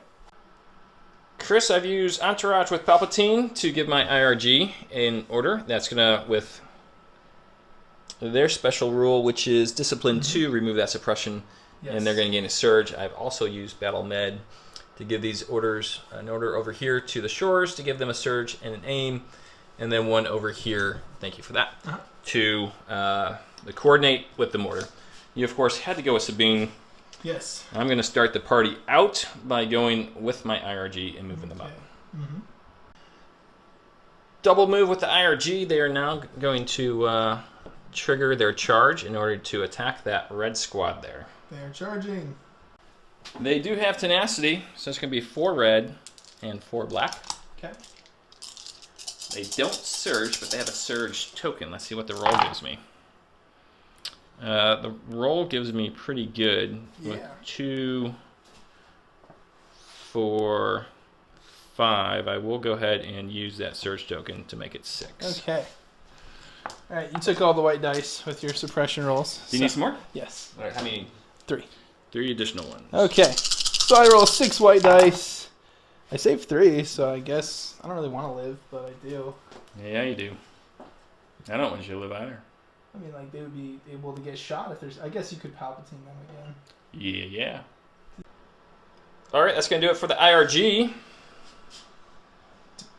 Chris, I've used Entourage with Palpatine to give my IRG in order. That's going to, with their special rule, which is Discipline 2, remove that suppression, and they're going to gain a surge. I've also used Battle Med to give these orders, an order over here to the shores to give them a surge and an aim, and then 1 over here, thank you for that, to the coordinate with the mortar. You, of course, had to go with Sabine. Yes. I'm going to start the party out by going with my IRG and moving them up. Double move with the IRG. They are now going to trigger their charge in order to attack that red squad there. They are charging. They do have tenacity, so it's going to be 4 red and 4 black. Okay. They don't surge, but they have a surge token. Let's see what the roll gives me. The roll gives me pretty good with 2, 4, 5. I will go ahead and use that surge token to make it 6. Okay. All right, you took all the white dice with your suppression rolls. Do you need some more? Yes. All right, how many? 3. 3 additional ones. Okay. So I roll 6 white dice. I saved 3, so I guess I don't really want to live, but I do. Yeah, you do. I don't want you to live either. I mean, like, they would be able to get shot if there's... I guess you could Palpatine them again. Yeah. All right, that's going to do it for the IRG.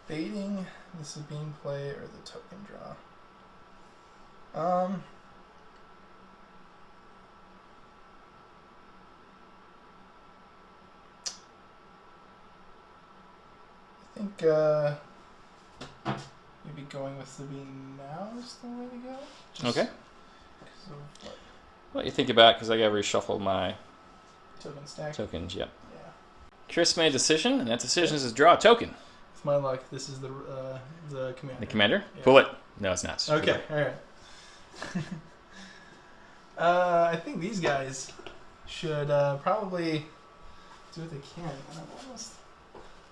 Debating the Sabine play or the token draw. I think maybe going with Sabine now is the way to go. Okay. What? Well, you think about it because I got to reshuffle my Token stack. tokens. Yep. Yeah. Chris made a decision, and that decision is to draw a token. With my luck, this is the commander. The commander? Yeah. Pull it. No, it's not. Okay. All right. I think these guys should probably do what they can.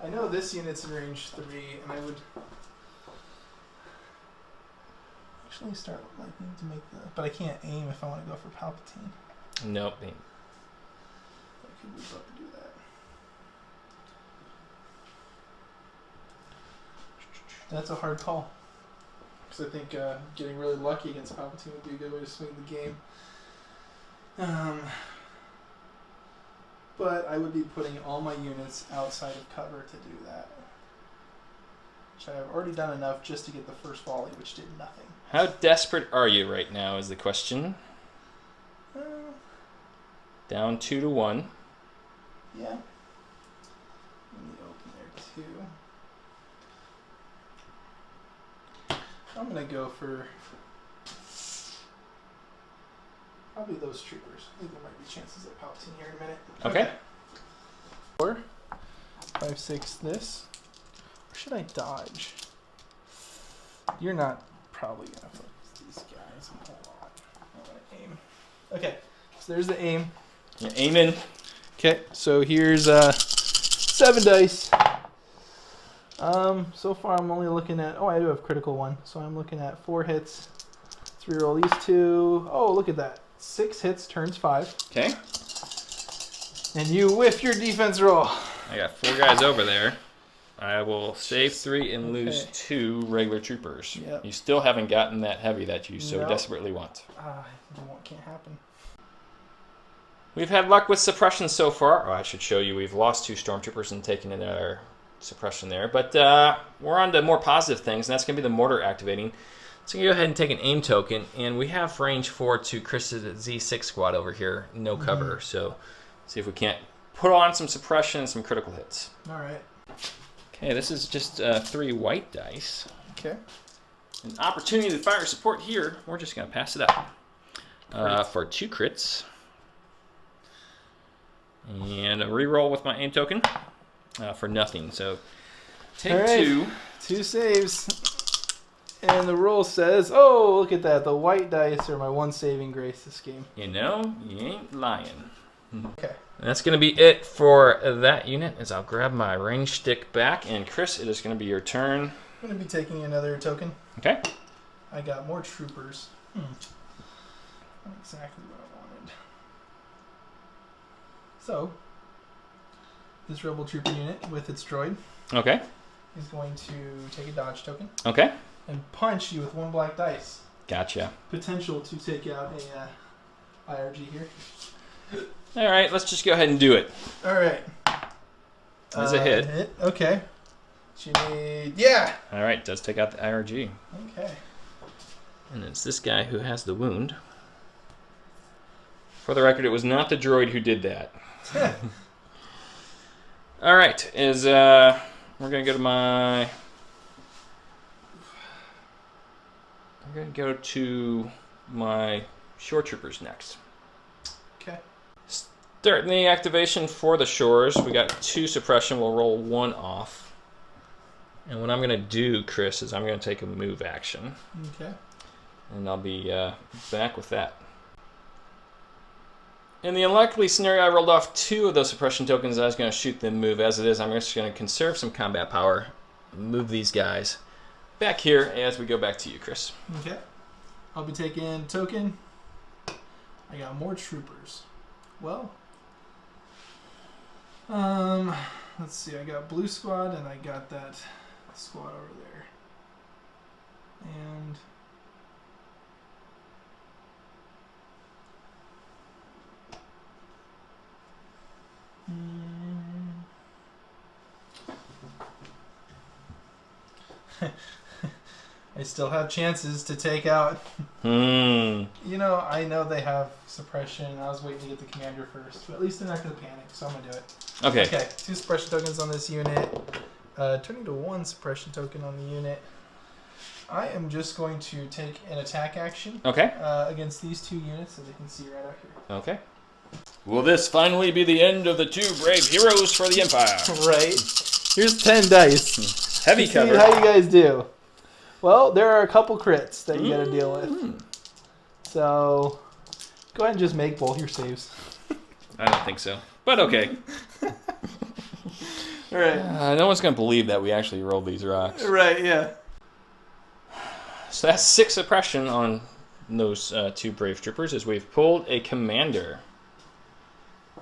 I know this unit's in range 3, and I would. actually start liking to make the... But I can't aim if I want to go for Palpatine. Nope. I could move up and do that. That's a hard call. Because I think getting really lucky against Palpatine would be a good way to swing the game. But I would be putting all my units outside of cover to do that. Which I have already done enough just to get the first volley, which did nothing. How desperate are you right now is the question. Down 2-1. Yeah. Let me open there too. I'm going to go for probably those troopers. I think there might be chances at Palpatine here in a minute. Okay. 4, 5, 6, this. Or should I dodge? You're not probably going to focus these guys. Hold on. I want to aim. Okay, so there's the aim. You're aiming. Okay, so here's 7 dice. So far I'm only looking at... Oh, I do have critical one. So I'm looking at 4 hits. Let's reroll these 2. Oh, look at that. 6 hits turns 5. Okay. And you whiff your defense roll. I got 4 guys over there. I will save 3 and lose 2 regular troopers. Yep. You still haven't gotten that heavy that you so desperately want. Can't happen. We've had luck with suppression so far. Oh, I should show you. We've lost 2 stormtroopers and taken another suppression there. But we're on to more positive things, and that's going to be the mortar activating. So I'm going to go ahead and take an aim token, and we have range 4 to Chris's Z6 squad over here. No cover. So see if we can't put on some suppression and some critical hits. All right. Okay, this is just 3 white dice. Okay. An opportunity to fire support here. We're just going to pass it up. For 2 crits. And a reroll with my aim token for nothing. So take 2. 2 saves. And the roll says, oh, look at that. The white dice are my 1 saving grace this game. You know, you ain't lying. Okay. And that's going to be it for that unit. As I'll grab my range stick back. And Chris, it is going to be your turn. I'm going to be taking another token. Okay. I got more troopers. Not exactly what I wanted. So, this rebel trooper unit with its droid Okay. is going to take a dodge token Okay. and punch you with 1 black dice. Gotcha. Potential to take out a IRG here. All right, let's just go ahead and do it. All right. That's a hit. Okay. You need... Yeah! All right, does take out the IRG. Okay. And it's this guy who has the wound. For the record, it was not the droid who did that. All right, we're gonna go to my. I'm gonna go to my shore troopers next. Okay. Starting the activation for the shores, we got 2 suppression. We'll roll 1 off. And what I'm gonna do, Chris, is I'm gonna take a move action. Okay. And I'll be back with that. In the unlikely scenario, I rolled off 2 of those suppression tokens. I was going to shoot them move. As it is, I'm just going to conserve some combat power, move these guys back here as we go back to you, Chris. Okay. I'll be taking token. I got more troopers. Well, let's see. I got blue squad and I got that squad over there. And I still have chances to take out. You know, I know they have suppression. I was waiting to get the commander first, but at least they're not going to panic, so I'm going to do it. Okay. Okay, 2 suppression tokens on this unit. Turning to 1 suppression token on the unit. I am just going to take an attack action. Okay. Against these 2 units, as you can see right out here. Okay. Will this finally be the end of the 2 brave heroes for the Empire? Right. Here's 10 dice. Heavy See cover. how you guys do. Well, there are a couple crits that you got to deal with. So, go ahead and just make both your saves. I don't think so, but okay. Right. No one's going to believe that we actually rolled these rocks. Right, yeah. So that's 6 suppression on those 2 Brave Troopers as we've pulled a commander.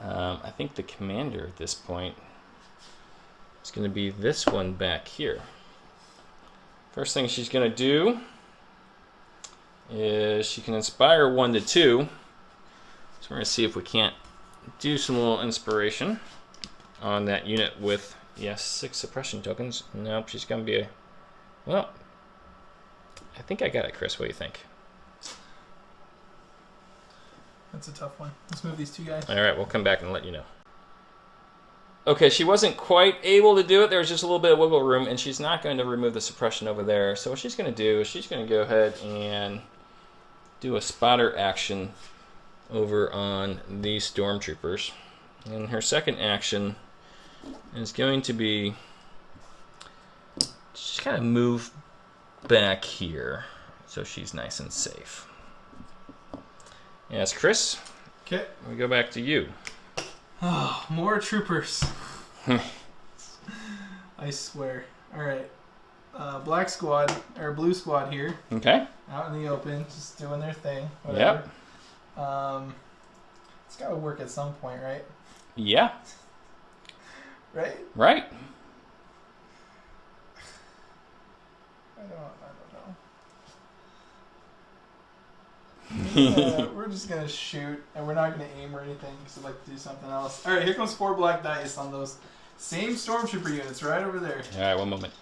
I think the commander at this point is going to be this one back here. First thing she's going to do is she can inspire 1 to 2. So we're going to see if we can't do some little inspiration on that unit with, yes, 6 suppression tokens. Nope, she's going to be a... Well, I think I got it, Chris. What do you think? That's a tough one. Let's move these 2 guys. All right, we'll come back and let you know. Okay, she wasn't quite able to do it. There was just a little bit of wiggle room, and she's not going to remove the suppression over there. So what she's going to do is she's going to go ahead and do a spotter action over on these Stormtroopers. And her second action is going to be just kind of move back here so she's nice and safe. Yes, Chris. Okay. We go back to you. Oh, more troopers. I swear. All right. Black squad, or blue squad here. Okay. Out in the open, just doing their thing. Whatever. Yep. It's got to work at some point, right? Yeah. Right? Right. I don't know. We're just going to shoot, and we're not going to aim or anything, because I'd like to do something else. All right, here comes 4 black dice on those same Stormtrooper units right over there. All right, one moment.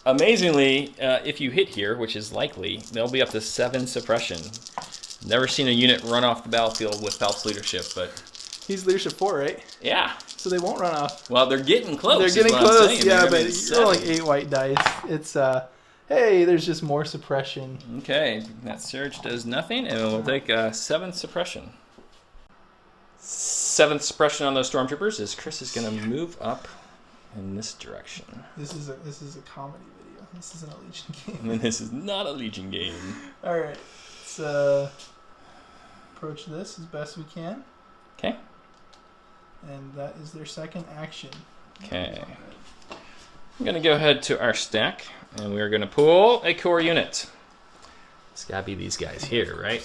Amazingly, if you hit here, which is likely, they'll be up to 7 suppression. Never seen a unit run off the battlefield with Phelps leadership, but... He's leadership 4, right? Yeah. So they won't run off. Well, they're getting close. They're getting close, yeah, but you're rolling 8 white dice. It's, hey, there's just more suppression. Okay, that surge does nothing, and we'll take 7 suppression. 7th suppression on those Stormtroopers is Chris is going to move up in this direction. This is a comedy video. This isn't a Legion game. And this is not a Legion game. All right, let's approach this as best we can. Okay. And that is their second action. Okay. I'm going to go ahead to our stack, and we're going to pull a core unit. It's got to be these guys here, right?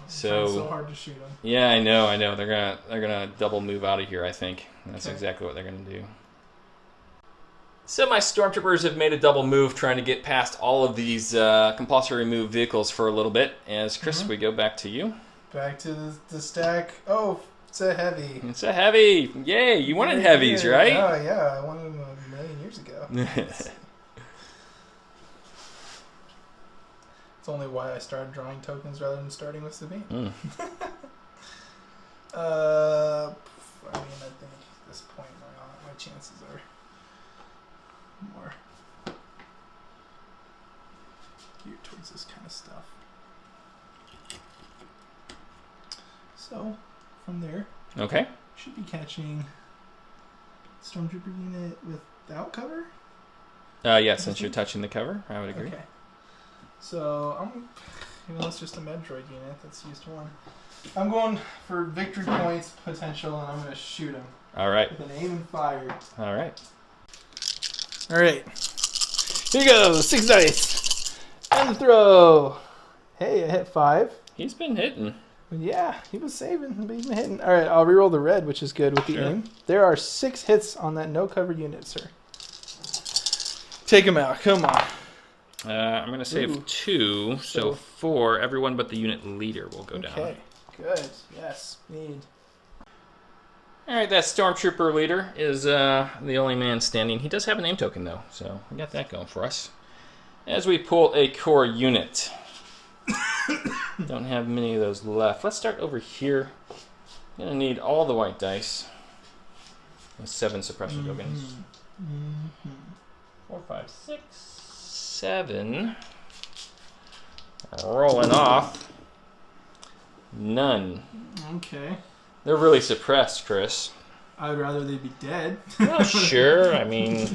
So hard to shoot them. Yeah, I know. They're gonna double move out of here, I think. That's exactly what they're gonna do. So my Stormtroopers have made a double move trying to get past all of these compulsory move vehicles for a little bit. As Chris, we go back to you. Back to the stack. Oh, it's a heavy. It's a heavy. Yay, you wanted heavies, right? Oh, yeah. I wanted them a million years ago. It's only why I started drawing tokens rather than starting with Sabine. I mean, I think at this point my chances are more geared towards this kind of stuff. So, from there, Okay. should be catching Stormtrooper unit without cover? Yeah, since you're touching the cover, I would agree. Okay. So, even though it's just a Medroid unit that's used to 1. I'm going for victory points potential, and I'm going to shoot him. All right. With an aim and fire. All right. All right. Here you go. 6 dice. And throw. Hey, I hit 5. He's been hitting. Yeah, he was saving. He's been hitting. All right, I'll reroll the red, which is good with the aim. There are 6 hits on that no-cover unit, sir. Take him out. Come on. I'm going to save 2, so 4. Everyone but the unit leader will go down. Okay, good. Yes, need. All right, that Stormtrooper leader is the only man standing. He does have a name token, though, so we got that going for us. As we pull a core unit. Don't have many of those left. Let's start over here. I'm going to need all the white dice. With 7 suppression tokens. 4, 5, 6, 7. Rolling off. None. Okay. They're really suppressed, Chris. I would rather they be dead. Well, sure. I mean,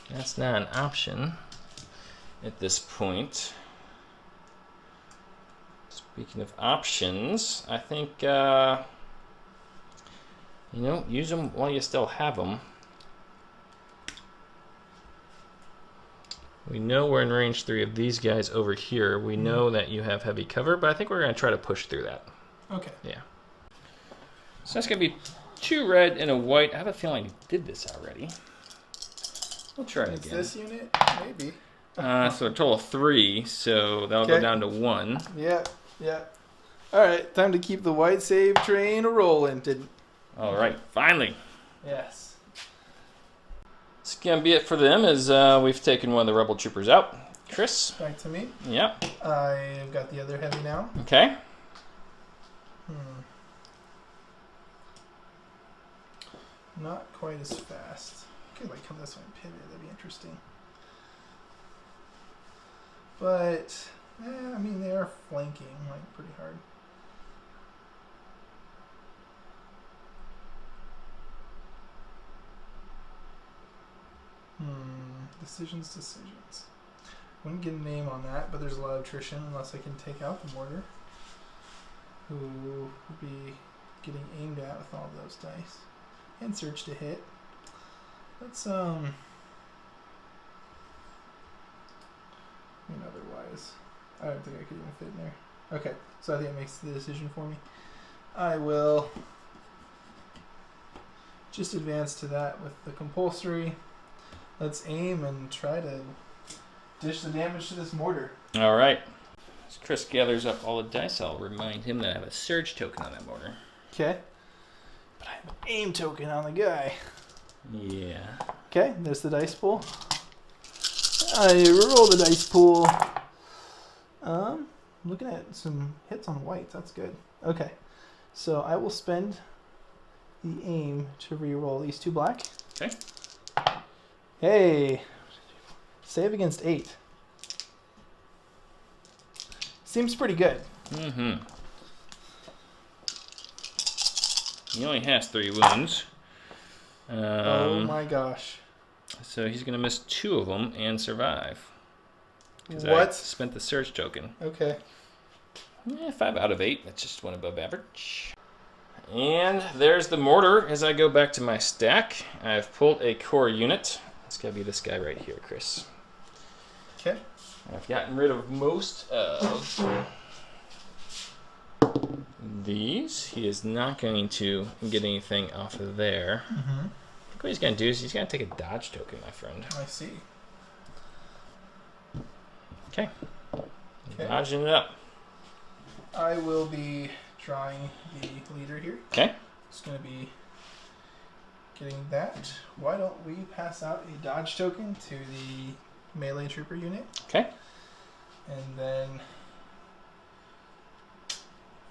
that's not an option at this point. Speaking of options, I think, use them while you still have them. We know we're in range 3 of these guys over here. We know that you have heavy cover, but I think we're going to try to push through that. Okay. Yeah. So that's going to be 2 red and a white. I have a feeling I did this already. We'll try it It's again. this unit? Maybe. So a total of 3, so that'll go down to 1. Yeah, yeah. All right, time to keep the white save train rolling. All right, finally. Yes. It's going to be it for them as we've taken one of the rebel troopers out. Chris? Back to me. Yep. I've got the other heavy now. Okay. Not quite as fast. Could like come this way and pivot. That'd be interesting. But, I mean, they are flanking like pretty hard. Decisions. Wouldn't get a name on that, but there's a lot of attrition unless I can take out the mortar, who would be getting aimed at with all those dice. And search to hit. Let's I mean, otherwise, I don't think I could even fit in there. Okay, so I think it makes the decision for me. I will just advance to that with the compulsory. Let's aim and try to dish the damage to this mortar. All right. As Chris gathers up all the dice, I'll remind him that I have a surge token on that mortar. Okay. But I have an aim token on the guy. Yeah. Okay, there's the dice pool. I roll the dice pool. Looking at some hits on white. That's good. Okay, so I will spend the aim to re-roll these 2 black. Okay. Hey, save against 8. Seems pretty good. Mm-hmm. He only has 3 wounds. Oh my gosh. So he's going to miss 2 of them and survive. Because I What? spent the surge token. Okay. 5 out of 8. That's just 1 above average. And there's the mortar. As I go back to my stack, I've pulled a core unit. It's got to be this guy right here, Chris. Okay. I've gotten rid of most of these. He is not going to get anything off of there. Mm-hmm. What he's going to do is he's going to take a dodge token, my friend. I see. Okay. Okay. Dodging it up. I will be drawing the leader here. Okay. It's going to be getting that. Why don't we pass out a dodge token to the melee trooper unit? Okay. And then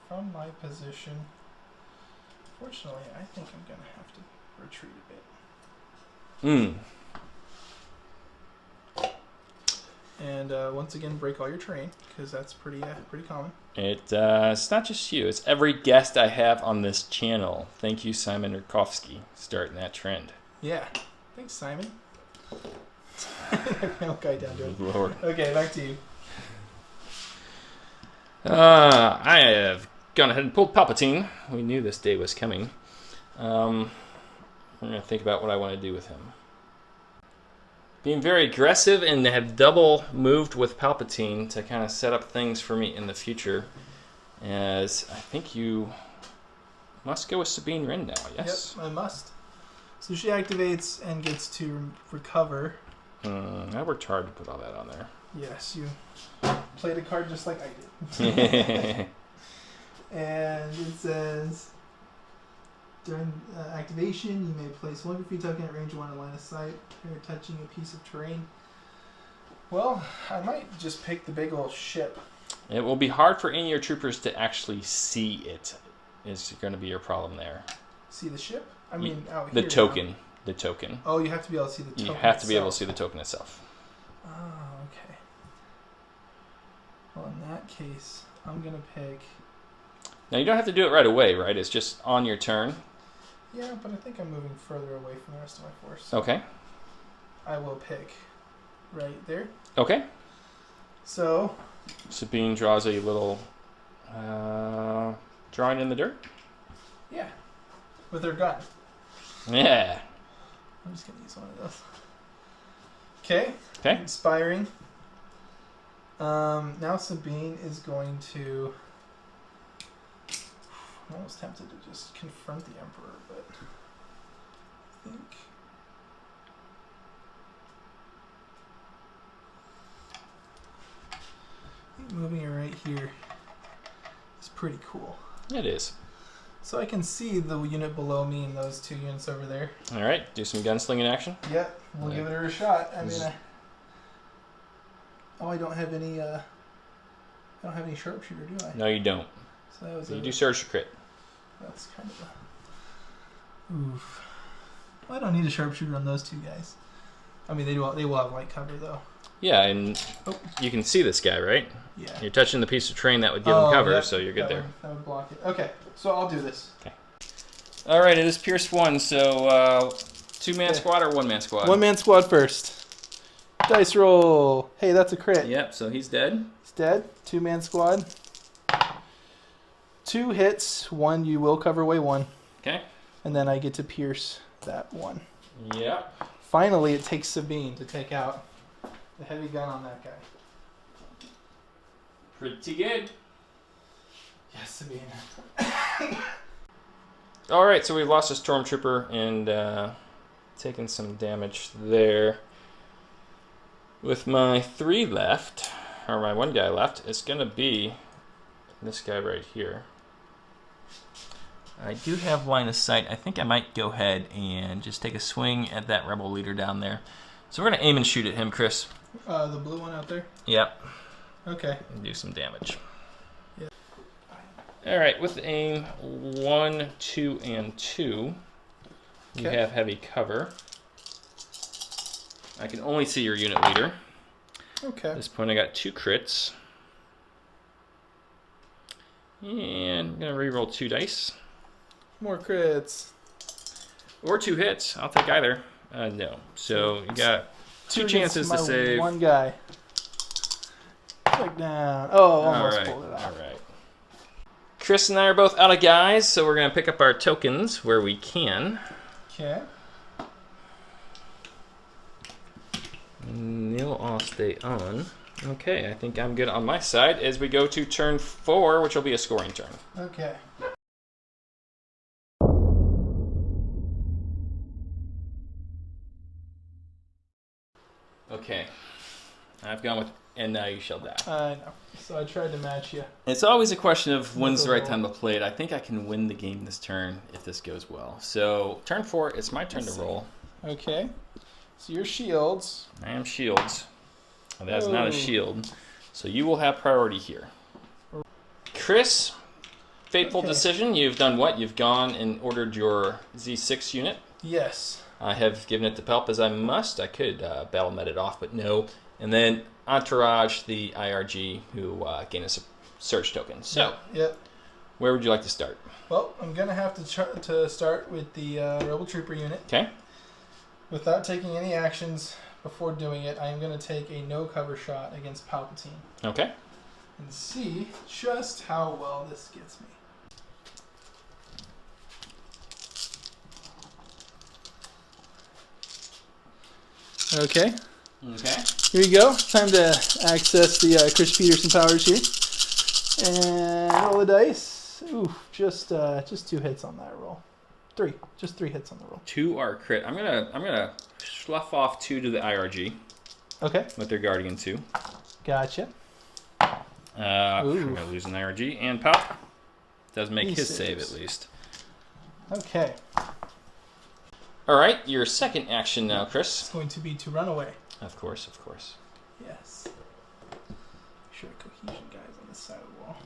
from my position, fortunately, I think I'm going to have to retreat a bit. And once again, break all your terrain, because that's pretty common. It's not just you. It's every guest I have on this channel. Thank you, Simon Rutkowski, starting that trend. Yeah. Thanks, Simon. Okay, down to it. Lord. Okay, back to you. I have gone ahead and pulled Palpatine. We knew this day was coming. I'm going to think about what I want to do with him. Being very aggressive and have double moved with Palpatine to kind of set up things for me in the future. As I think you must go with Sabine Wren now, yes? Yep, I must. So she activates and gets to recover. I worked hard to put all that on there. Yes, you played a card just like I did. And it says, during activation, you may place 1 free token at range 1 in line of sight. You're touching a piece of terrain. Well, I might just pick the big old ship. It will be hard for any of your troopers to actually see it. Is going to be your problem there. See the ship? I mean, out the here. token. The token. Oh, you have to be able to see the token. You have to be able to itself. see the token itself. Oh, okay. Well, in that case, I'm going to pick... Now, you don't have to do it right away, right? It's just on your turn. Yeah, but I think I'm moving further away from the rest of my force. Okay. I will pick right there. Okay. So... Sabine draws a little drawing in the dirt. Yeah. With her gun. Yeah. I'm just going to use one of those. Okay. Okay. Inspiring. Now Sabine is going to... I'm almost tempted to just confront the Emperor, but I think moving it right here is pretty cool. It is. So I can see the unit below me and those 2 units over there. All right, do some gunslinging action. Yep, we'll give it a shot. I mean, I don't have any. I don't have any sharpshooter, do I? No, you don't. So that was you do surge crit. That's kind of a... Oof. Well, I don't need a sharpshooter on those 2 guys. I mean, they will have light cover, though. Yeah, and you can see this guy, right? Yeah. You're touching the piece of terrain that would give him cover, so you're good there. That would block it. Okay, so I'll do this. Okay. All right, it is Pierce 1, so 2-man squad or 1-man squad? 1-man squad first. Dice roll. Hey, that's a crit. Yep, so he's dead. He's dead. 2-man squad. 2 hits. 1, you will cover away 1. Okay. And then I get to pierce that 1. Yep. Finally, it takes Sabine to take out the heavy gun on that guy. Pretty good. Yes, Sabine. All right, so we've lost a stormtrooper and taken some damage there. With my 3 left, or my 1 guy left, it's going to be this guy right here. I do have line of sight. I think I might go ahead and just take a swing at that rebel leader down there. So we're going to aim and shoot at him, Chris. The blue one out there? Yep. Okay. And do some damage. Yeah. All right, with aim 1, 2, and 2, you have heavy cover. I can only see your unit leader. Okay. At this point, I got 2 crits. And I'm going to reroll 2 dice. More crits. Or 2 hits. I'll take either. No. So you got 2 chances to save. 1 guy. Check down. Oh, almost pulled it out. All right. Chris and I are both out of guys, so we're going to pick up our tokens where we can. Okay. Neil, I'll stay on. Okay, I think I'm good on my side as we go to turn 4, which will be a scoring turn. Okay. Okay. I've gone with, and now you shall die. I know. So I tried to match you. It's always a question of when's the right time to play it. I think I can win the game this turn if this goes well. So, turn 4, it's my turn to roll. Okay. So your shields. I am shields. That is not a shield. So you will have priority here. Chris, fateful decision. You've done what? You've gone and ordered your Z6 unit. Yes. I have given it to Pelp as I must. I could battle med it off, but no. And then Entourage, the IRG, who gain a search token. So, where would you like to start? Well, I'm going to have to start with the Rebel Trooper unit. Okay. Without taking any actions before doing it, I am going to take a no-cover shot against Palpatine. Okay. And see just how well this gets me. Okay. Okay. Here we go. Time to access the Chris Peterson powers here. And roll the dice. Ooh, just 2 hits on that roll. 3. Just 3 hits on the roll. 2 are crit. I'm gonna slough off 2 to the IRG. Okay. With their Guardian 2. Gotcha. I'm gonna lose an IRG, and Pop does make his save at least. Okay. All right, your second action now, Chris. It's going to be to run away. Of course, of course. Yes. Make sure cohesion guys on this side of the wall.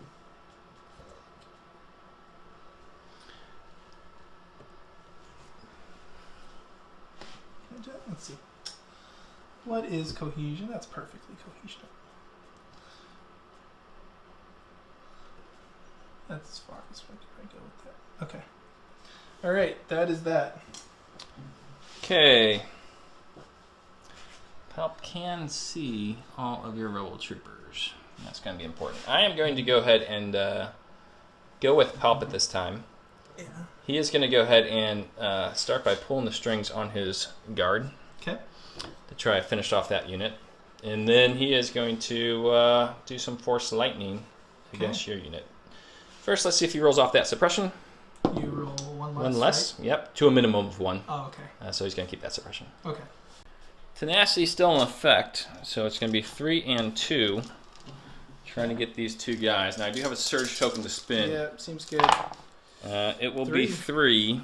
Let's see. What is cohesion? That's perfectly cohesion. That's as far as I go with that. Okay. All right, that is that. Okay. Palp can see all of your rebel troopers. That's going to be important. I am going to go ahead and go with Palp at this time. Yeah. He is going to go ahead and start by pulling the strings on his guard. Okay. to try to finish off that unit. And then he is going to do some Force Lightning against your unit. First, let's see if he rolls off that suppression. You roll one less. One less, right? yep, to a minimum of 1. Oh, okay. So he's going to keep that suppression. Okay. Tenacity still in effect, so it's going to be 3 and 2. Trying to get these 2 guys. Now I do have a surge token to spin. Yeah, seems good. It will be 3.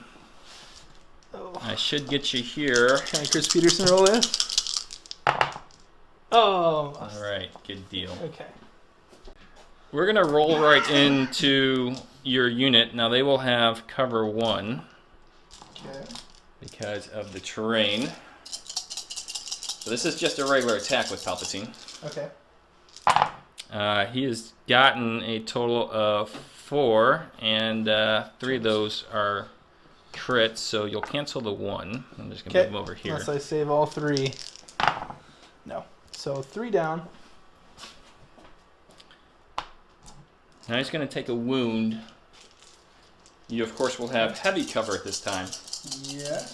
Oh. I should get you here. Can Chris Peterson roll this? Oh. All right, good deal. Okay. We're going to roll right into your unit. Now they will have cover 1 because of the terrain. So this is just a regular attack with Palpatine. Okay. He has gotten a total of 4, and 3 of those are crits, so you'll cancel the 1. I'm just going to move him over here. Unless I save all 3. No. So 3 down. Now he's going to take a wound. You, of course, will have heavy cover at this time. Yeah.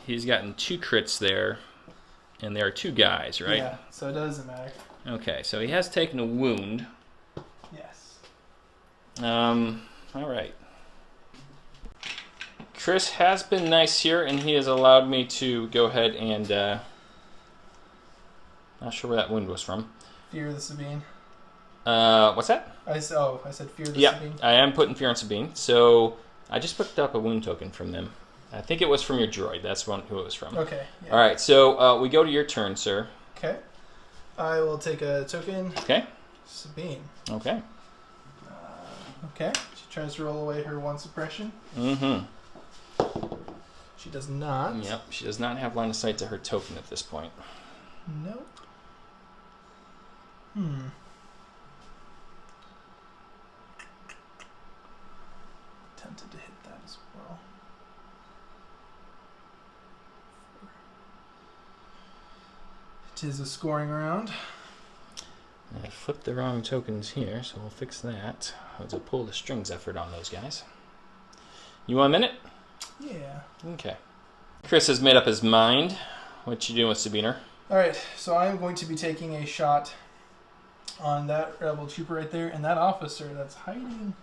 He's gotten 2 crits there, and there are 2 guys, right? Yeah, so it doesn't matter. Okay, so he has taken a wound. Yes. All right. Chris has been nice here, and he has allowed me to go ahead and... not sure where that wound was from. Fear the Sabine. What's that? I said fear the Sabine. Yeah, I am putting Fear on Sabine. So I just picked up a wound token from them. I think it was from your droid. That's who it was from. Okay. Yeah. All right, so we go to your turn, sir. Okay. I will take a token. Okay. Sabine. Okay. Okay. She tries to roll away her 1 suppression. Mm-hmm. She does not. Yep, she does not have line of sight to her token at this point. Nope. Tempted to hit that as well. It is a scoring round. I flipped the wrong tokens here, so we'll fix that. It's a pull the strings effort on those guys. You want a minute? Yeah. Okay. Chris has made up his mind. What you doing with Sabiner? Alright, so I'm going to be taking a shot on that rebel trooper right there, and that officer that's hiding.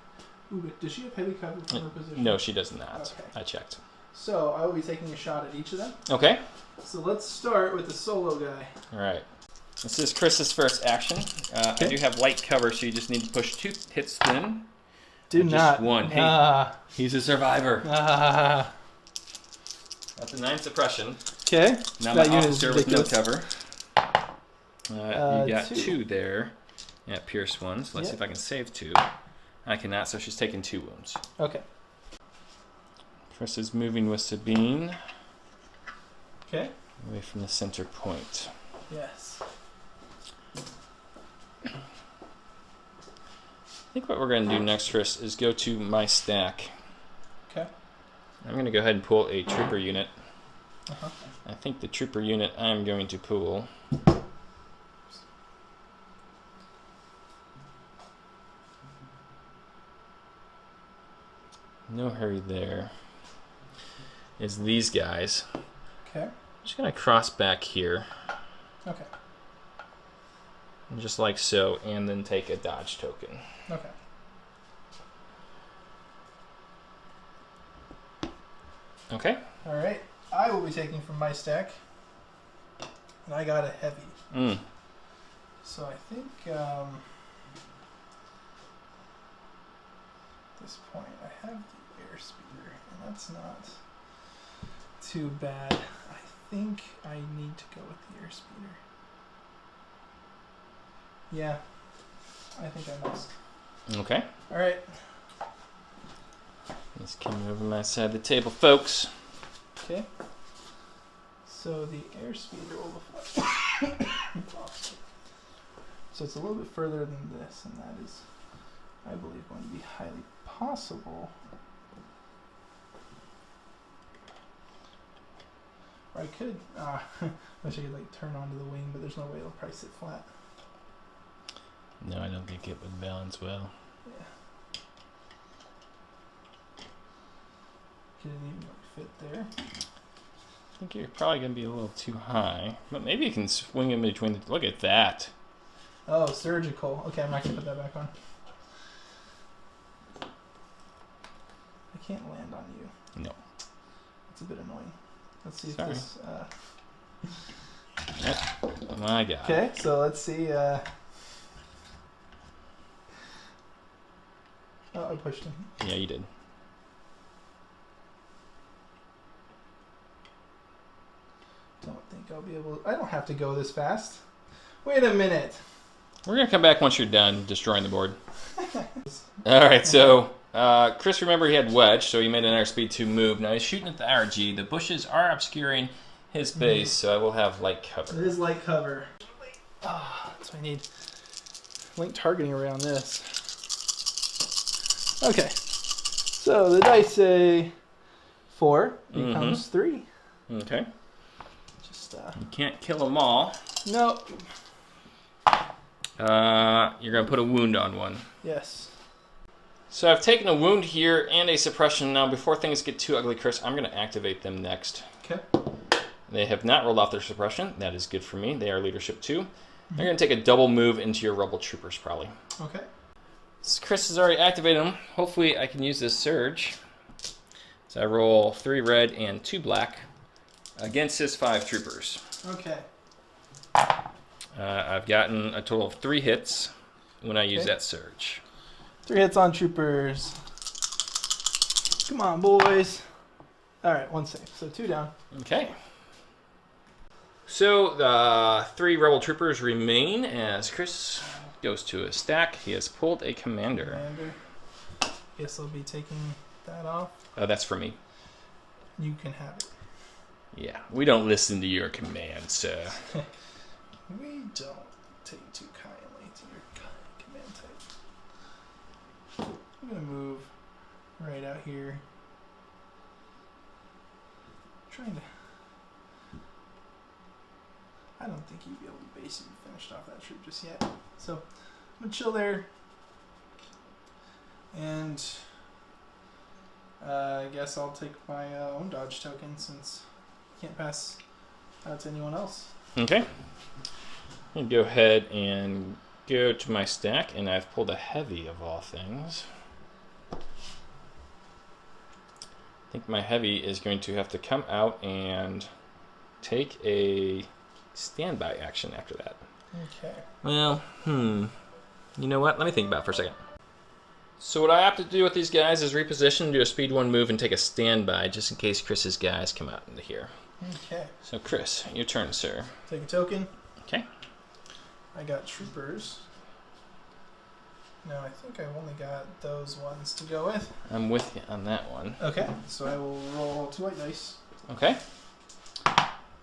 Ooh, but does she have heavy cover from her position? No, she does not. Okay. I checked. So I will be taking a shot at each of them. Okay. So let's start with the solo guy. All right. This is Chris's first action. I do have light cover, so you just need to push 2 hits then. Do just not. 1. Hey, he's a survivor. Ah. That's a 9 suppression. Okay. Now That my unit is officer with no ridiculous. cover. You got 2. 2 there. Yeah, pierce ones. Let's see if I can save 2. I cannot, so she's taking 2 wounds. Okay. Chris is moving with Sabine Okay. away from the center point. Yes. I think what we're going to do next, Chris, is go to my stack. Okay. I'm going to go ahead and pull a trooper unit. Uh-huh. I think the trooper unit I'm going to pull no hurry there, is these guys. Okay. I'm just going to cross back here, Okay. just like so, and then take a dodge token. Okay. Okay. All right. I will be taking from my stack, and I got a heavy. So I think at this point I have the airspeeder, and that's not too bad. I think I need to go with the airspeeder. Yeah, I think I must. Okay. All right. Let's come over my side of the table, folks. Okay. So the airspeeder will be so it's a little bit further than this, and that is, I believe, going to be highly possible. Or I could, wish I could like turn onto the wing, but there's no way it'll probably sit flat. No, I don't think it would balance well. Yeah. Couldn't even like fit there. I think you're probably going to be a little too high. But maybe you can swing in between the... Look at that. Oh, surgical. Okay, I'm not going to put that back on. I can't land on you. No. It's a bit annoying. Let's see if Sorry. this... Oh my god. Okay, so let's see. Oh, I pushed him. Yeah, you did. Don't think I'll be able to... I don't have to go this fast. Wait a minute. We're going to come back once you're done destroying the board. Alright, so Chris, remember he had wedge, so he made an airspeed 2 move. Now he's shooting at the RG. The bushes are obscuring his base, so I will have light cover. It is light cover. Ah, that's what I need. Link targeting around this. Okay. So the dice say 4 becomes 3. Okay. Just You can't kill them all. no. You're going to put a wound on one. Yes. So I've taken a wound here and a suppression. Now, before things get too ugly, Chris, I'm going to activate them next. Okay. They have not rolled off their suppression. That is good for me. They are leadership 2. They're going to take a double move into your rebel troopers, probably. Okay. So Chris has already activated them. Hopefully I can use this surge. So I roll 3 red and 2 black against his 5 troopers. Okay. I've gotten a total of 3 hits when I use that surge. 3 hits on troopers. Come on, boys. All right, 1 save. So 2 down. Okay. So the 3 rebel troopers remain as Chris goes to a stack. He has pulled a commander. Guess I'll be taking that off. That's for me. You can have it. Yeah, we don't listen to your commands, sir. We don't take too kindly to your command type. I'm gonna move right out here. Trying to. I don't think you'd be able to basically finish off that troop just yet. So I'm gonna chill there. And I guess I'll take my own dodge token since I can't pass out to anyone else. Okay. I'll go ahead and go to my stack, and I've pulled a heavy of all things. I think my heavy is going to have to come out and take a standby action after that. Okay. Well, you know what? Let me think about it for a second. So what I have to do with these guys is reposition, do a speed 1 move, and take a standby just in case Chris's guys come out into here. Okay. So Chris, your turn, sir. Take a token. Okay. I got troopers. No, I think I've only got those ones to go with. I'm with you on that one. Okay, so I will roll 2 white dice. Okay.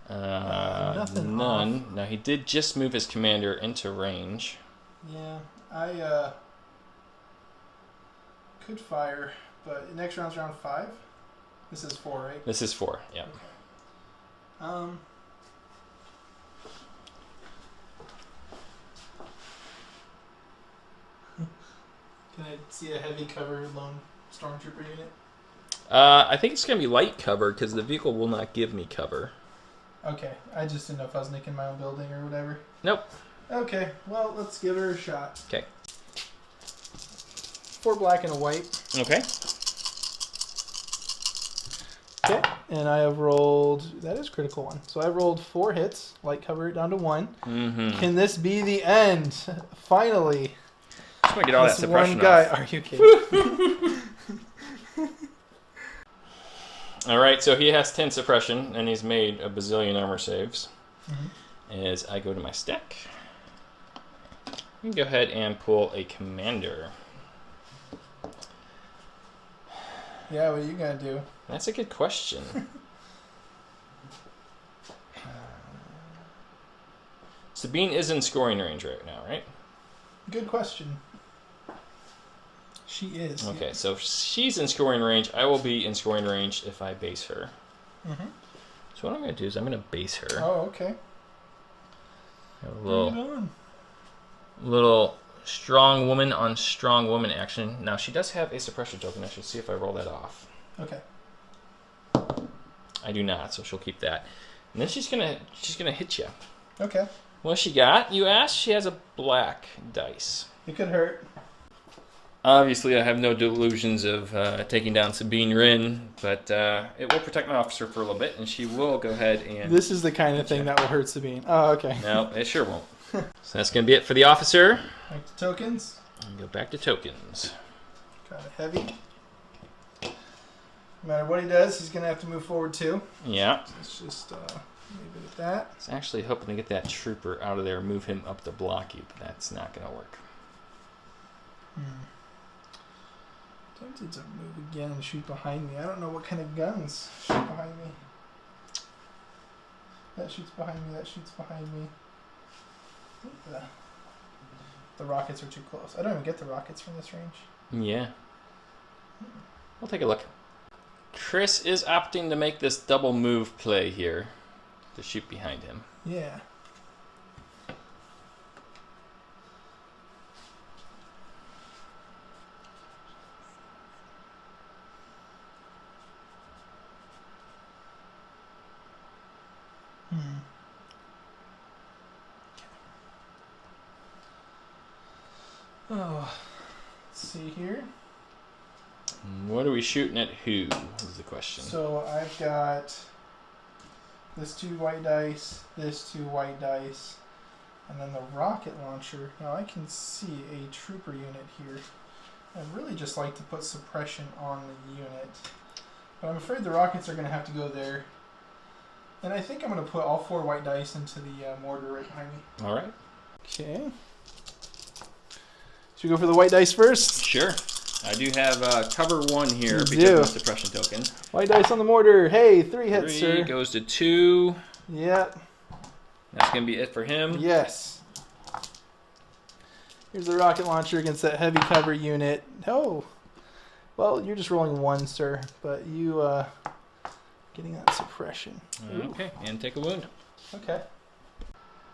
Nothing none. off. Now he did just move his commander into range. Yeah, I could fire, but next round's round 5. This is 4, right? This is 4. Yeah. Okay. Can I see a heavy cover lone stormtrooper unit? I think it's gonna be light cover because the vehicle will not give me cover. Okay, I just didn't know if I was nicking my own building or whatever. Nope. Okay, well, let's give her a shot. Okay. 4 black and a white. Okay. Okay, and I have rolled... That is critical one. So I rolled 4 hits. Light cover it down to 1. Mm-hmm. Can this be the end? Finally. Just want to get all that This suppression one guy. off. Are you kidding? All right, so he has 10 suppression, and he's made a bazillion armor saves. As I go to my stack, you can go ahead and pull a commander. Yeah, what are you going to do? That's a good question. Sabine is in scoring range right now, right? Good question. She is. Okay, so if she's in scoring range, I will be in scoring range if I base her. So what I'm going to do is I'm going to base her. Oh, okay. A little strong woman on strong woman action. Now she does have a suppression token. I should see if I roll that off. Okay. I do not, so she'll keep that. And then she's gonna hit you. Okay. What's she got? You asked. She has a black dice. It could hurt. Obviously, I have no delusions of taking down Sabine Wren, but it will protect my officer for a little bit, and she will go ahead and... This is the kind of thing that will hurt Sabine. Oh, okay. No, it sure won't. So that's going to be it for the officer. Back to tokens. And go back to tokens. Got a heavy. No matter what he does, he's going to have to move forward too. Yeah. So let's just leave it at that. I was actually hoping to get that trooper out of there and move him up to block you, but that's not going to work. Tempted to move again and shoot behind me. I don't know what kind of guns shoot behind me. That shoots behind me. That shoots behind me. I think the rockets are too close. I don't even get the rockets from this range. Yeah. We'll take a look. Chris is opting to make this double move play here to shoot behind him. Yeah. Oh, let's see here. What are we shooting at who is the question. So I've got this 2 white dice, this 2 white dice, and then the rocket launcher. Now I can see a trooper unit here. I'd really just like to put suppression on the unit. But I'm afraid the rockets are going to have to go there. And I think I'm going to put all 4 white dice into the mortar right behind me. All right. Okay. Should we go for the white dice first? Sure. I do have cover 1 here You because do. of my suppression token. White dice on the mortar. Hey, 3 hits, 3 sir. goes to 2. Yep. That's going to be it for him. Yes. Here's the rocket launcher against that heavy cover unit. Oh. Well, you're just rolling 1, sir. But you getting that suppression. Okay, and take a wound. Okay.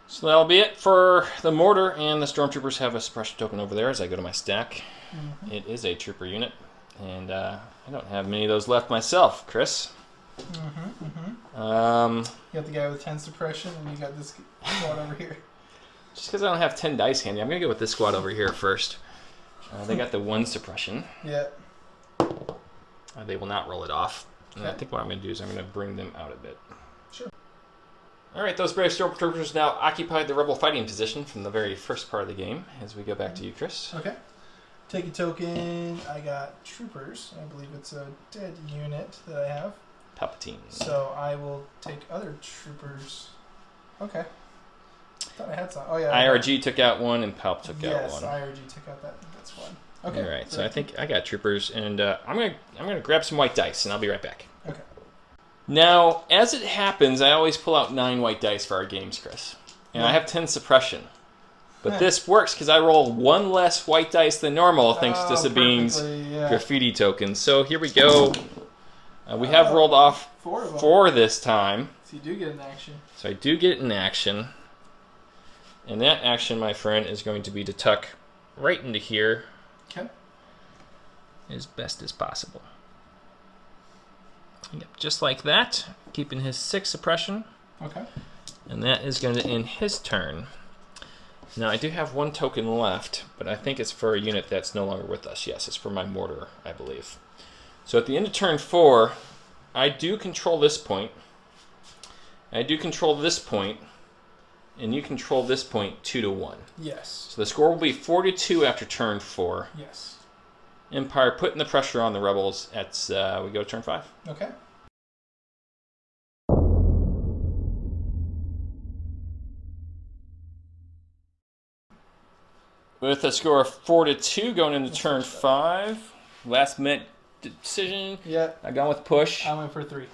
So that'll be it for the mortar, and the stormtroopers have a suppression token over there as I go to my stack. Mm-hmm. It is a trooper unit, and I don't have many of those left myself, Chris. Mm-hmm. You You got the guy with 10 suppression, and you got this squad over here. Just because I don't have 10 dice handy, I'm going to go with this squad over here first. They got the 1 suppression. Yeah. They will not roll it off. And I Okay. think what I'm going to do is I'm going to bring them out a bit. Sure. All right, those brave stormtroopers now occupy the rebel fighting position from the very first part of the game. As we go back to you, Chris. Okay. Take a token. I got troopers. I believe it's a dead unit that I have. Palpatine. So I will take other troopers. Okay. Thought I had some. Oh yeah. IRG took out 1 and Palp took out 1. Yes, IRG took out that. That's fine. Okay. All right, so I think I got troopers, and I'm gonna grab some white dice, and I'll be right back. Okay. Now, as it happens, I always pull out 9 white dice for our games, Chris, and I have 10 suppression. But this works because I roll 1 less white dice than normal thanks to Sabine's graffiti tokens. So here we go. We have rolled off 4 of them. 4 this time. So you do get an action. So I do get an action. And that action, my friend, is going to be to tuck right into here. Okay. As best as possible. Yep, just like that. Keeping his 6 suppression. Okay. And that is going to end his turn. Now, I do have 1 token left, but I think it's for a unit that's no longer with us. Yes, it's for my mortar, I believe. So at the end of turn 4, I do control this point. I do control this point. And you control this point 2-1. Yes. So the score will be 4-2 after turn 4. Yes. Empire putting the pressure on the rebels at we go to turn 5. Okay. With a score of 4-2 going into turn 5. Last minute decision. Yeah. I gone with push. I went for 3.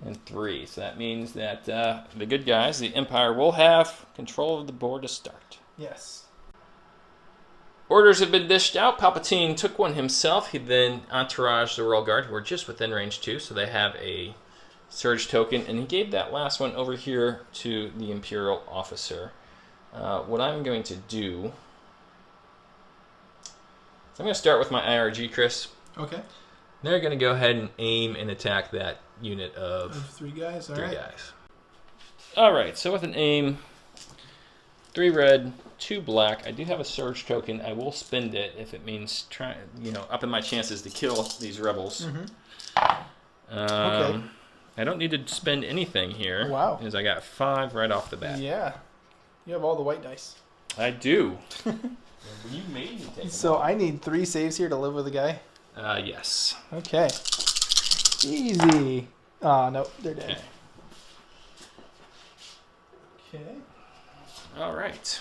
And 3. So that means that the good guys, the Empire, will have control of the board to start. Yes. Orders have been dished out. Palpatine took 1 himself. He then entouraged the Royal Guard, who were just within range 2, so they have a surge token. And he gave that last one over here to the Imperial officer. What I'm going to do is I'm going to start with my IRG, Chris. Okay. They're going to go ahead and aim and attack that unit of 3 guys. All three right. guys. All right, so with an aim, 3 red, 2 black. I do have a surge token. I will spend it if it means upping my chances to kill these rebels. Okay. I don't need to spend anything here. Oh, wow. Because I got 5 right off the bat. Yeah. You have all the white dice. I do. You made me take So I need 3 saves here to live with a guy? Yes. Okay. Easy. Oh, no, they're dead. Okay. All right.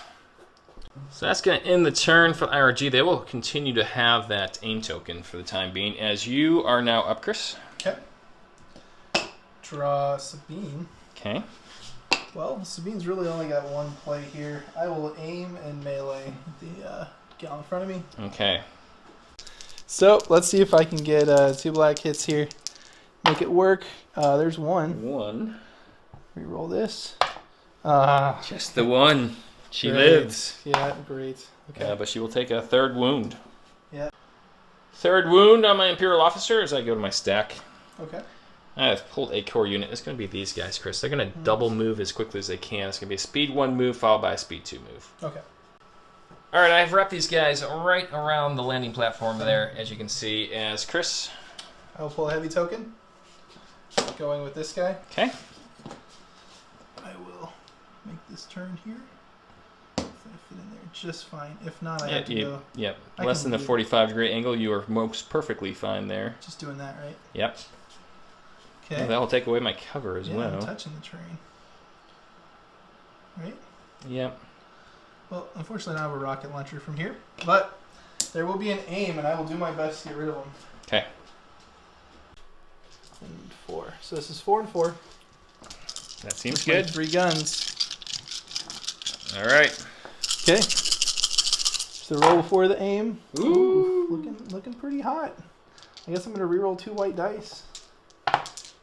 So that's going to end the turn for IRG. They will continue to have that aim token for the time being, as you are now up, Chris. Okay. Draw Sabine. Okay. Well, Sabine's really only got 1 play here. I will aim and melee the gal in front of me. Okay. So let's see if I can get 2 black hits here. Make it work. There's 1. 1. Reroll this. Just the 1. She Great. lives. Yeah, great. Okay. But she will take a 3rd wound. Yeah. 3rd wound on my Imperial Officer as I go to my stack. Okay. I have pulled a core unit. It's going to be these guys, Chris. They're going to double move as quickly as they can. It's going to be a speed 1 move followed by a speed 2 move. Okay. All right, I've wrapped these guys right around the landing platform there, as you can see, as Chris. I will pull a heavy token. Going with this guy. Okay. I will make this turn here. If I fit in there just fine. If not, I have to go. Yep. I Less can than the do- 45-degree angle, you are most perfectly fine there. Just doing that, right? Yep. Okay. Well, that will take away my cover as yeah, well. I'm touching the terrain. Right? Yep. Well, unfortunately, I don't have a rocket launcher from here, but there will be an aim, and I will do my best to get rid of them. Okay. And 4. So this is 4 and 4. That seems With my good. 3 guns. All right. Okay. Just the roll before the aim. Ooh. Looking pretty hot. I guess I'm gonna reroll 2 white dice.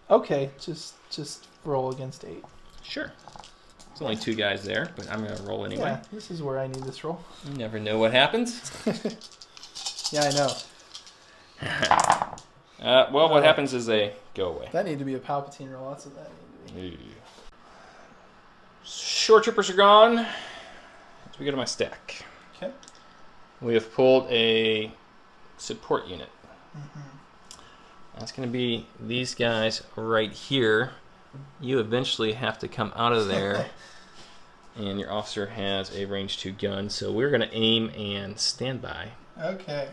Okay, just roll against 8. Sure. There's only 2 guys there, but I'm going to roll anyway. Yeah, this is where I need this roll. You never know what happens. Yeah, I know. Well, what happens is they go away. That needed to be a Palpatine roll. That's what that needed to be. Short troopers are gone. As we go to my stack. Okay. We have pulled a support unit. Mm-hmm. That's going to be these guys right here. You eventually have to come out of there. And your officer has a range 2 gun. So we're going to aim and stand by. Okay.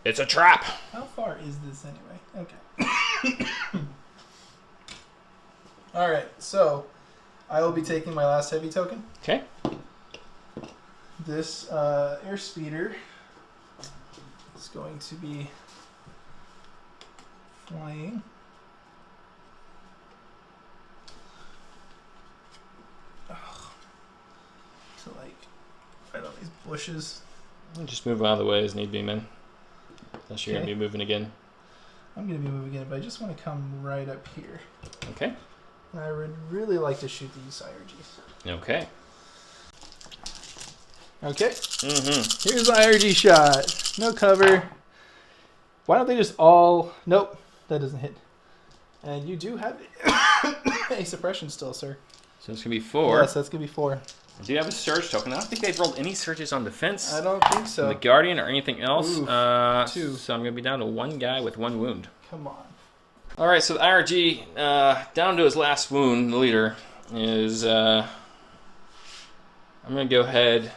It's a trap! How far is this anyway? Okay. All right. So I will be taking my last heavy token. Okay. This air speeder is going to be flying. To like right on these bushes. Just move out of the way as need be, man. Unless you're Okay. going to be moving again. I'm going to be moving in, but I just want to come right up here. Okay. And I would really like to shoot these IRGs. Okay. Okay. Mm-hmm. Here's the IRG shot. No cover. Why don't they just all... Nope. That doesn't hit. And you do have a suppression still, sir. So it's going to be 4. Yes, that's going to be 4. I do have a surge token. I don't think they've rolled any surges on defense. I don't think so. The Guardian or anything else. Oof, 2. So I'm going to be down to 1 guy with 1 wound. Come on. All right, so the IRG, down to his last wound, the leader, is... I'm going to go ahead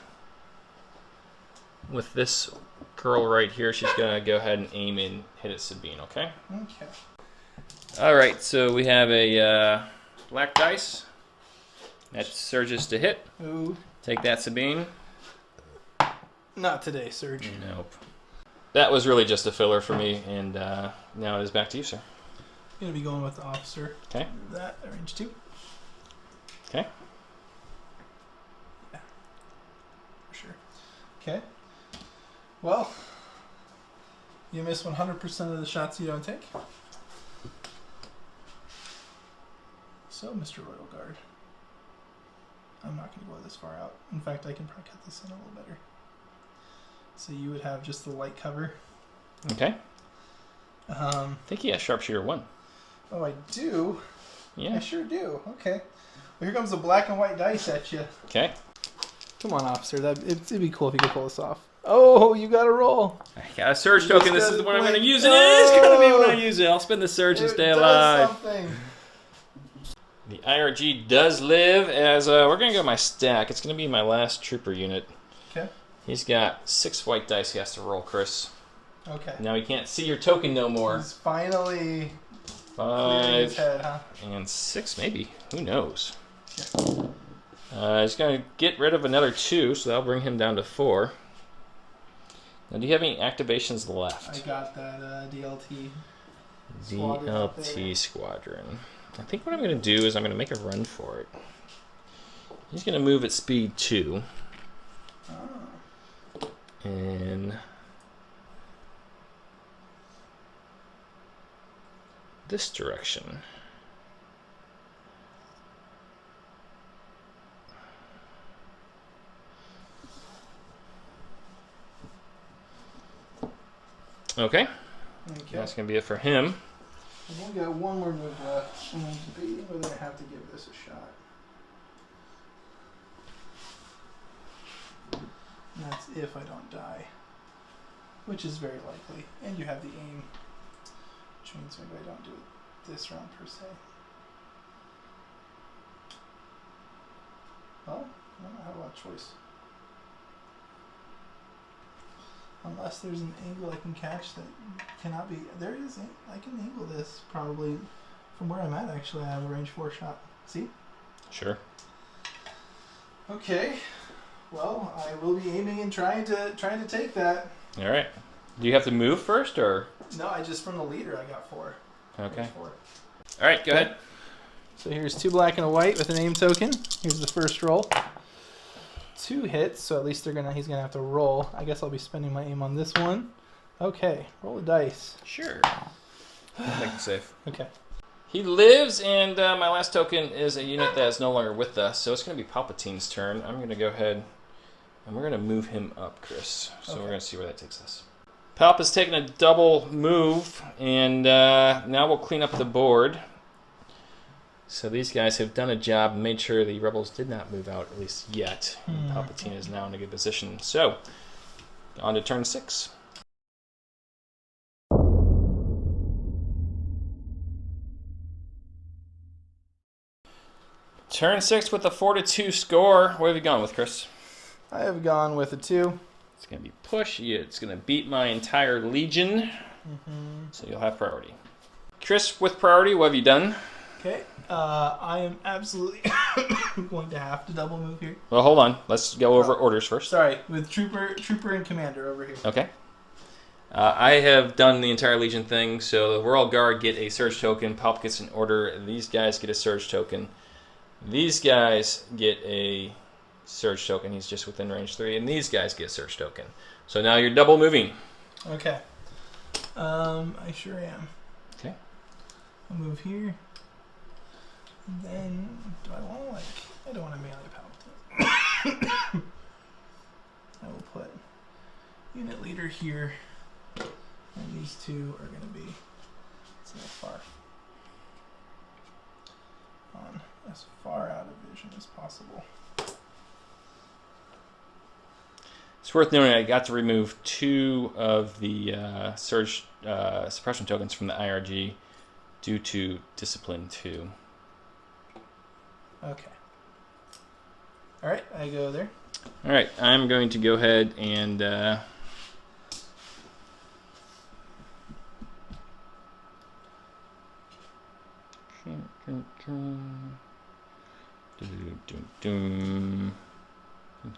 with this girl right here. She's going to go ahead and aim and hit at Sabine, okay? Okay. All right, so we have a black dice. That surges to hit. Ooh. Take that, Sabine. Not today, Surge. Nope. That was really just a filler for me, and now it is back to you, sir. I'm going to be going with the officer. Okay. That, range 2. Okay. Yeah. For sure. Okay. Well, you miss 100% of the shots you don't take. So, Mr. Royal Guard. I'm not going to go this far out. In fact, I can probably cut this in a little better. So you would have just the light cover. Okay. I think he has Sharpshooter 1. Oh, I do? Yeah. I sure do. Okay. Well, here comes the black and white dice at you. Okay. Come on, officer. It'd be cool if you could pull this off. Oh, you got to roll. I got a surge token. This is the one I'm going to use. It Oh! is going to be when I use it. I'll spend the surge and stay alive. Something. The IRG does live as we're going to go my stack. It's going to be my last trooper unit. Okay. He's got 6 white dice he has to roll, Chris. Okay. Now he can't see your token no more. He's finally clearing his 5 head, huh? and 6 maybe. Who knows? Yeah. He's going to get rid of another 2, so that'll bring him down to 4. Now, do you have any activations left? I got that DLT. DLT Squadron. I think what I'm going to do is I'm going to make a run for it. He's going to move at speed 2. Oh. In this direction. Okay. That's going to be it for him. I think I got one more move left. I'm debating whether I have to give this a shot. And that's if I don't die. Which is very likely. And you have the aim. Which means maybe I don't do it this round per se. Well, I don't have a lot of choice. Unless there's an angle I can catch that cannot be. There is. I can angle this probably from where I'm at. Actually, I have a range 4 shot. See? Sure. Okay. Well, I will be aiming and trying to take that. All right. Do you have to move first, or? No, I just from the leader I got 4. Okay. Range 4. All right. Go ahead. So here's 2 black and a white with an aim token. Here's the first roll. 2 hits, so at least he's gonna have to roll. I guess I'll be spending my aim on this one. Okay, roll the dice. Sure. Make it safe. Okay. He lives, and my last token is a unit that is no longer with us, so it's going to be Palpatine's turn. I'm going to go ahead, and we're going to move him up, Chris. So Okay. we're going to see where that takes us. Palp has taken a double move, and now we'll clean up the board. So these guys have done a job and made sure the rebels did not move out, at least yet. And Palpatine is now in a good position. So, on to turn 6. Turn 6 with a 4-2 score. What have you gone with, Chris? I have gone with a 2. It's going to be push. It's going to beat my entire Legion. So you'll have priority. Chris, with priority, what have you done? Okay. I am absolutely going to have to double move here. Well, hold on. Let's go over orders first. Sorry, with trooper and commander over here. Okay. I have done the entire Legion thing, so the Royal Guard get a surge token, Palp gets an order, these guys get a surge token. These guys get a surge token, he's just within range 3, and these guys get a surge token. So now you're double moving. Okay. I sure am. Okay. I'll move here. And then, do I want to I don't want to melee Palpatine. I will put unit leader here. And these 2 are going to be as far out of vision as possible. It's worth noting I got to remove 2 of the surge suppression tokens from the IRG due to Discipline 2. Okay. Alright, I go there. Alright, I'm going to go ahead and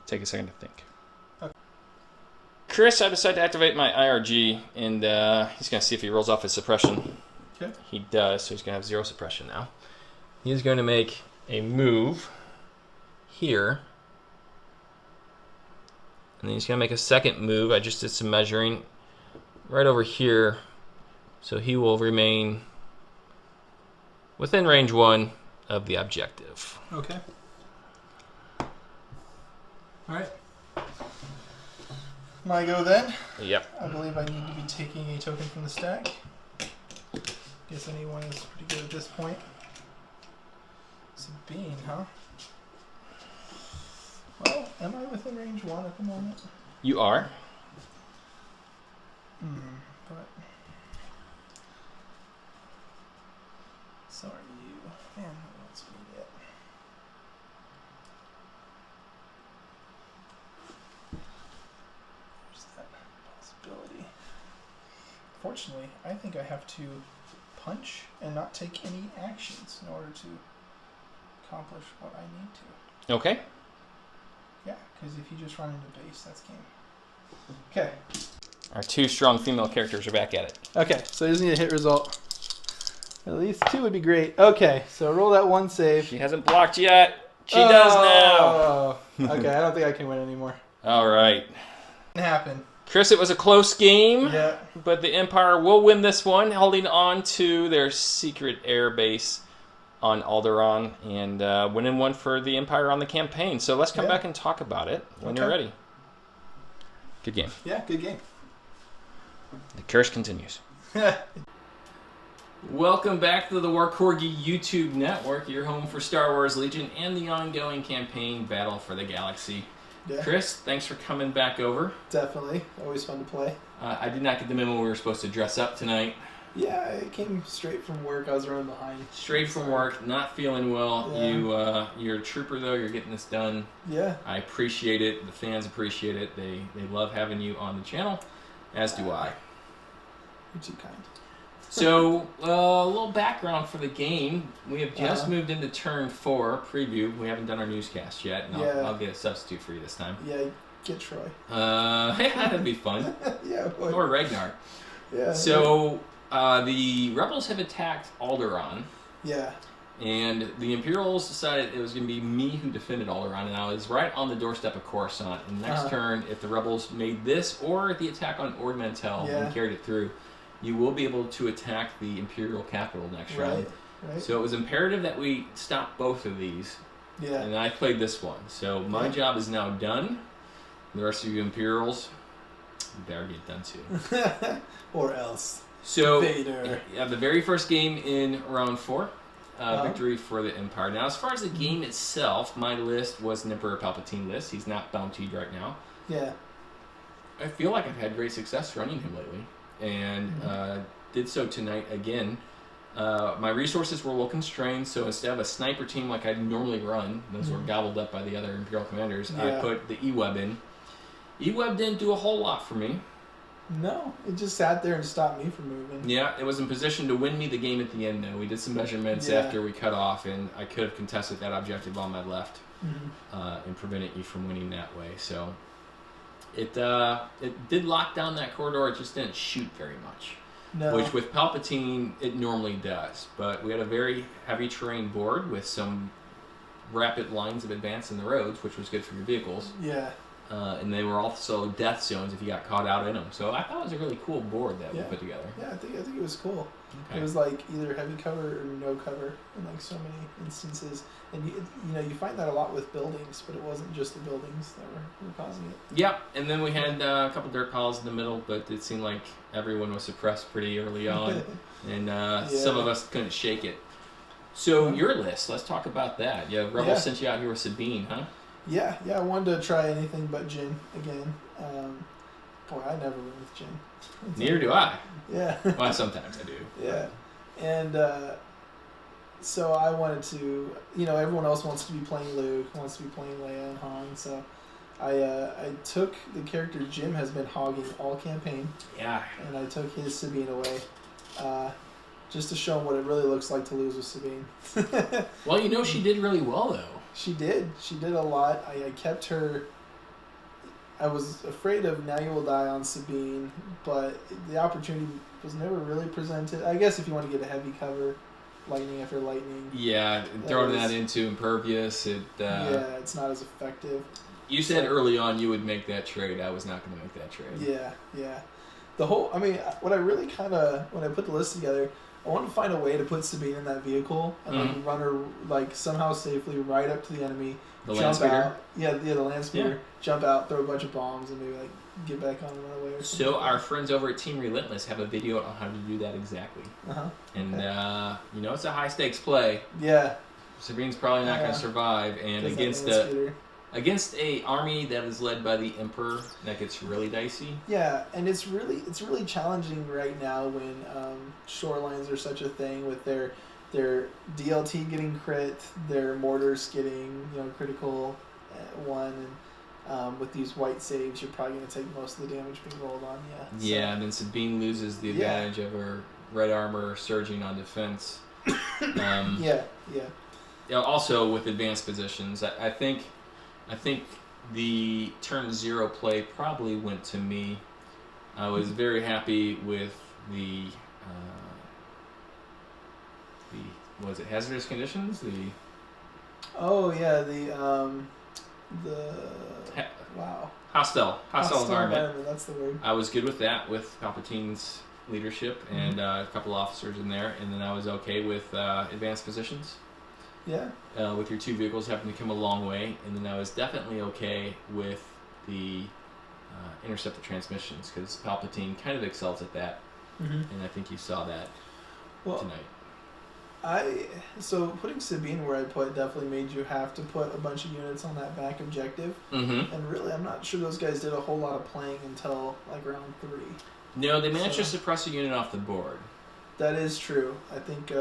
take a second to think. Okay. Chris, I decided to activate my IRG, and he's going to see if he rolls off his suppression. Okay. He does, so he's going to have 0 suppression now. He's going to make a move here. And then he's going to make a second move. I just did some measuring right over here. So he will remain within range 1 of the objective. Okay. Alright. My go then. Yep. I believe I need to be taking a token from the stack. Guess anyone is pretty good at this point. Sabine, huh? Well, am I within range 1 at the moment? You are. But so are you. Man, who wants me yet? There's that possibility. Fortunately, I think I have to punch and not take any actions in order to accomplish what I need to. Okay. Yeah, because if you just run into base, that's game. Okay. Our 2 strong female characters are back at it. Okay, so I just need a hit result. At least 2 would be great. Okay, so roll that 1 save. She hasn't blocked yet. She does now. Okay, I don't think I can win anymore. All right. It happened. Chris, it was a close game, Yeah. but the Empire will win this one, holding on to their secret air base on Alderaan and winning one for the Empire on the campaign. So let's come back and talk about it when you're ready. Good game. Yeah, good game. The curse continues. Welcome back to the War Corgi YouTube network, your home for Star Wars Legion and the ongoing campaign Battle for the Galaxy. Yeah. Chris, thanks for coming back over. Definitely. Always fun to play. I did not get the memo we were supposed to dress up tonight. Yeah, I came straight from work. I was running behind. Straight from work, not feeling well. Yeah. You're a trooper, though. You're getting this done. Yeah. I appreciate it. The fans appreciate it. They love having you on the channel, as do I. You're too kind. So, a little background for the game. We have just moved into turn 4 preview. We haven't done our newscast yet, and I'll get a substitute for you this time. Yeah, get Troy. That'd be fun. Yeah, boy. Or Ragnar. Yeah. So, the rebels have attacked Alderaan. Yeah. And the Imperials decided it was going to be me who defended Alderaan, and I was right on the doorstep of Coruscant. And next turn, if the rebels made this or the attack on Ord Mantell and carried it through, you will be able to attack the Imperial capital next round. Right. So it was imperative that we stop both of these. Yeah. And I played this one. So my job is now done. The rest of you Imperials, you better get done too. Or else. So, Vader. yeah, the very first game in round 4. Victory for the Empire. Now, as far as the game itself, my list was an Emperor Palpatine list. He's not bountied right now. Yeah. I feel like I've had great success running him lately, and did so tonight again. My resources were a little constrained, so instead of a sniper team like I normally run, those were gobbled up by the other Imperial commanders, I put the E-Web in. E-Web didn't do a whole lot for me. No, it just sat there and stopped me from moving. Yeah, it was in position to win me the game at the end, though. We did some measurements after we cut off, and I could have contested that objective on my left and prevented you from winning that way. So it did lock down that corridor. It just didn't shoot very much, which with Palpatine, it normally does. But we had a very heavy terrain board with some rapid lines of advance in the roads, which was good for your vehicles. Yeah. And they were also death zones if you got caught out in them. So I thought it was a really cool board that we put together. Yeah, I think it was cool. Okay. It was like either heavy cover or no cover in like so many instances. And you find that a lot with buildings, but it wasn't just the buildings that were causing it. Yep, and then we had a couple dirt piles in the middle, but it seemed like everyone was suppressed pretty early on, and some of us couldn't shake it. So your list, let's talk about that. Yeah, Rebels sent you out here with Sabine, huh? Yeah, I wanted to try anything but Jin again. Boy, I never win with Jin. Neither do I. Yeah. Well, sometimes I do. Yeah. And so I wanted to, everyone else wants to be playing Luke, wants to be playing Leia and Han, so I took the character Jim has been hogging all campaign. Yeah. And I took his Sabine away. Just to show him what it really looks like to lose with Sabine. Well, she did really well, though. She did. She did a lot. I kept her... I was afraid of Now You Will Die on Sabine, but the opportunity was never really presented. I guess if you want to get a heavy cover, lightning after lightning. Yeah, throwing that into impervious. It's not as effective. You said early on you would make that trade. I was not going to make that trade. Yeah. What I really when I put the list together, I wanted to find a way to put Sabine in that vehicle and run her somehow safely right up to the enemy, The land jump speeder. out. Yeah, the land speeder. Yeah. Jump out, throw a bunch of bombs, and maybe like get back on another way. Or something So like our that. friends over at Team Relentless have a video on how to do that exactly. And Okay. it's a high stakes play. Yeah. Sabine's probably not going to survive, and Does that land speeder. against a army that is led by the Emperor, that gets really dicey. Yeah, and it's really challenging right now when shorelines are such a thing with their DLT getting crit, their mortars getting critical one, and with these white saves, you're probably going to take most of the damage being rolled on you. So. Yeah, and then Sabine loses the advantage of her red armor surging on defense. Yeah. Also with advanced positions, I think the turn 0 play probably went to me. I was very happy with the was it hazardous conditions? Wow. Hostile environment. That's the word. I was good with that, with Palpatine's leadership and a couple officers in there, and then I was okay with advanced positions. Yeah. With your 2 vehicles having to come a long way, and then I was definitely okay with the interceptor transmissions, because Palpatine kind of excels at that, and I think you saw that tonight. So putting Sabine where I put definitely made you have to put a bunch of units on that back objective, and really I'm not sure those guys did a whole lot of playing until like round 3. No, they managed to suppress a unit off the board. That is true. I think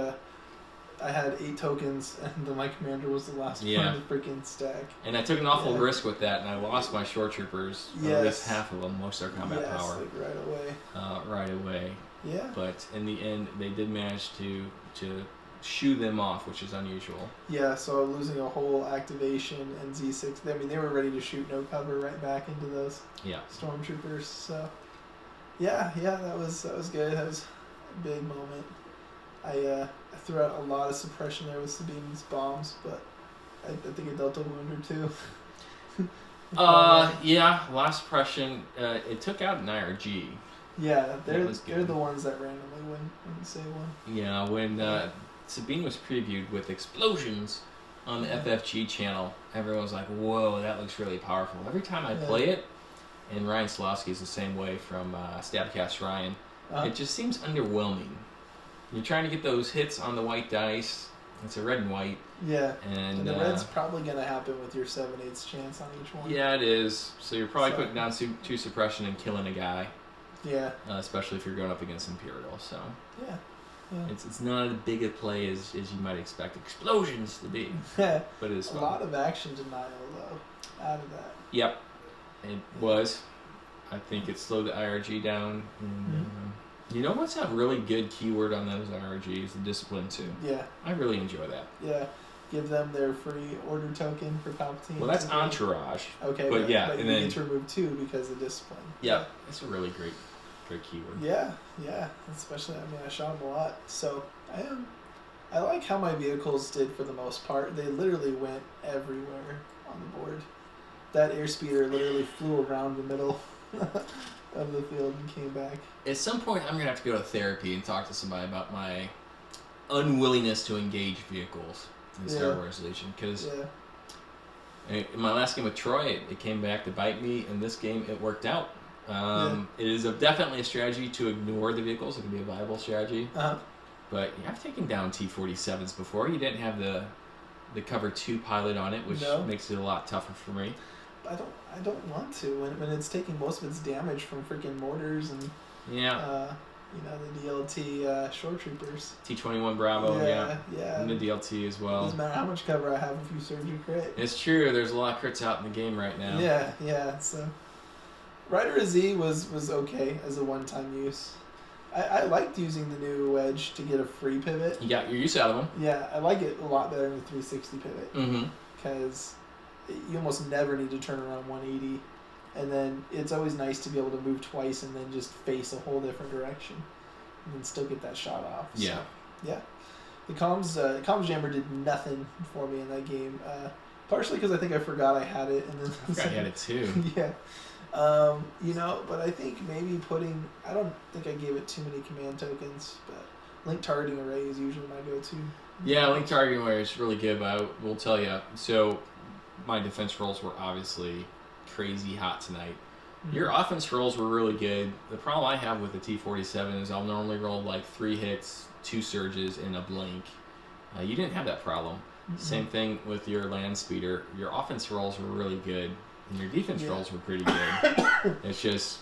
I had 8 tokens, and then my commander was the last one to freaking stack. And I took an awful risk with that, and I lost my shore troopers, at least half of them, most of their combat power. Like right away. Yeah. But in the end, they did manage to shoo them off, which is unusual. Yeah, so losing a whole activation and Z6. I mean, they were ready to shoot no cover right back into those stormtroopers. So, yeah, that was good. That was a big moment. I threw out a lot of suppression there with Sabine's bombs, but I think I dealt a wound or 2. Yeah, a lot of suppression. It took out an IRG. Yeah, they're the ones that randomly win when you say one. Yeah, when Sabine was previewed with explosions on the FFG channel, everyone was like, whoa, that looks really powerful. Every time I play it, and Ryan Slosky is the same way from Stabcast Ryan, it just seems underwhelming. You're trying to get those hits on the white dice. It's a red and white. Yeah. And the red's probably going to happen with your 7/8 chance on each one. Yeah, it is. So you're probably putting down 2 suppression and killing a guy. Yeah. Especially if you're going up against Imperial. So yeah. It's not as big a play as you might expect explosions to be. But it is fun. A lot of action denial, though, out of that. Yep. It was. I think it slowed the IRG down. And, you know what's a really good keyword on those IRGs? The discipline too. Yeah. I really enjoy that. Yeah. Give them their free order token for Palpatine. Well, that's entourage. Okay. But and then you get to remove 2 because of discipline. Yeah. That's a really great keyword. Yeah. Especially, I shot them a lot. So I like how my vehicles did for the most part. They literally went everywhere on the board. That airspeeder literally flew around the middle of the field and came back. At some point, I'm going to have to go to therapy and talk to somebody about my unwillingness to engage vehicles in Star Wars Legion. Because in my last game with Troy, it came back to bite me. In this game, it worked out. It is definitely a strategy to ignore the vehicles. It can be a viable strategy. But I've taken down T-47s before. You didn't have the cover 2 pilot on it, which makes it a lot tougher for me. I don't want to when it's taking most of its damage from freaking mortars and the DLT shore troopers. T-21 Bravo, yeah, and the DLT as well. Doesn't matter how much cover I have if you surge a crit. It's true. There's a lot of crits out in the game right now. Yeah. So Rider Z was okay as a one-time use. I liked using the new wedge to get a free pivot. You got your use out of them. Yeah, I like it a lot better than the 360 pivot. Because you almost never need to turn around 180. And then it's always nice to be able to move twice and then just face a whole different direction. And then still get that shot off. Yeah. So, yeah. The comms jammer did nothing for me in that game. Partially because I think I forgot I had it. And then I forgot I had it too. Yeah. But I think maybe I don't think I gave it too many command tokens, but link targeting array is usually my go-to. Yeah, link targeting array is really good, but I will tell you. So my defense rolls were obviously crazy hot tonight. Your offense rolls were really good. The problem I have with the T-47 is I'll normally roll like 3 hits, 2 surges, and a blank. You didn't have that problem. Same thing with your land speeder. Your offense rolls were really good, and your defense rolls were pretty good. It's just,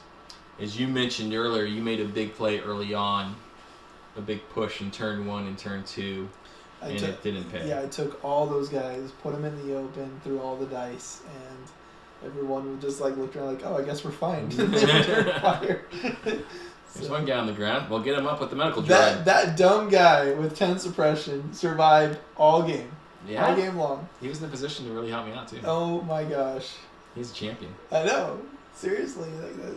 as you mentioned earlier, you made a big play early on, a big push in turn 1 and turn 2, and it didn't pay. Yeah, I took all those guys, put them in the open, threw all the dice, and everyone would just like look around like, oh, I guess we're fine. They returned fire. There's one guy on the ground. We'll get him up with the medical drive. That dumb guy with 10 suppression survived all game. Yeah. All game long. He was in the position to really help me out too. Oh my gosh. He's a champion. I know. Seriously, like that.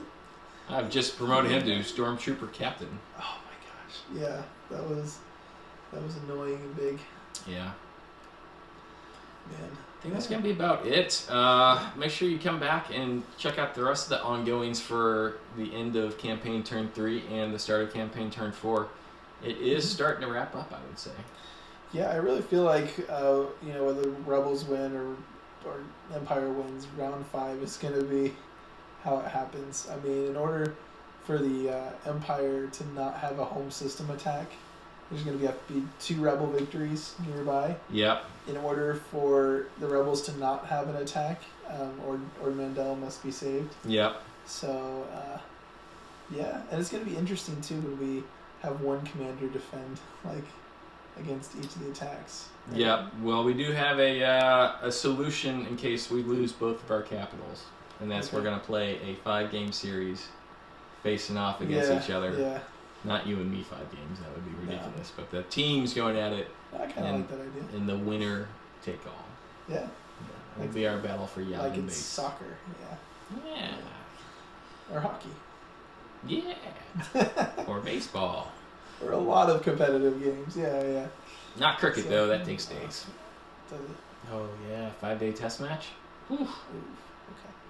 I've just promoted him to Stormtrooper Captain. Oh my gosh. Yeah, that was annoying and big. Yeah. Man. I think that's going to be about it. Make sure you come back and check out the rest of the ongoings for the end of campaign turn 3 and the start of campaign turn 4. It is starting to wrap up, I would say. Yeah, I really feel like, whether Rebels win or Empire wins, round 5 is going to be how it happens. I mean, in order for the Empire to not have a home system attack, there's going to have to be 2 Rebel victories nearby. Yep. In order for the Rebels to not have an attack, or Mandel must be saved. Yep. So, yeah. And it's going to be interesting, too, when we have one commander defend, like, against each of the attacks. Right? Yep. Well, we do have a solution in case we lose both of our capitals. And that's we're going to play a 5-game series facing off against each other. Yeah. Not you and me 5 games. That would be ridiculous. No. But the teams going at it. I kind of like that idea. And the winner take all. Yeah. It'll be our battle for Yavin Like it's base. soccer. Yeah. Yeah. Or hockey. Yeah. Or baseball. Or a lot of competitive games. Yeah. Not cricket, though. That takes days. Does it? Oh, yeah. 5-day test match? Whew. Okay.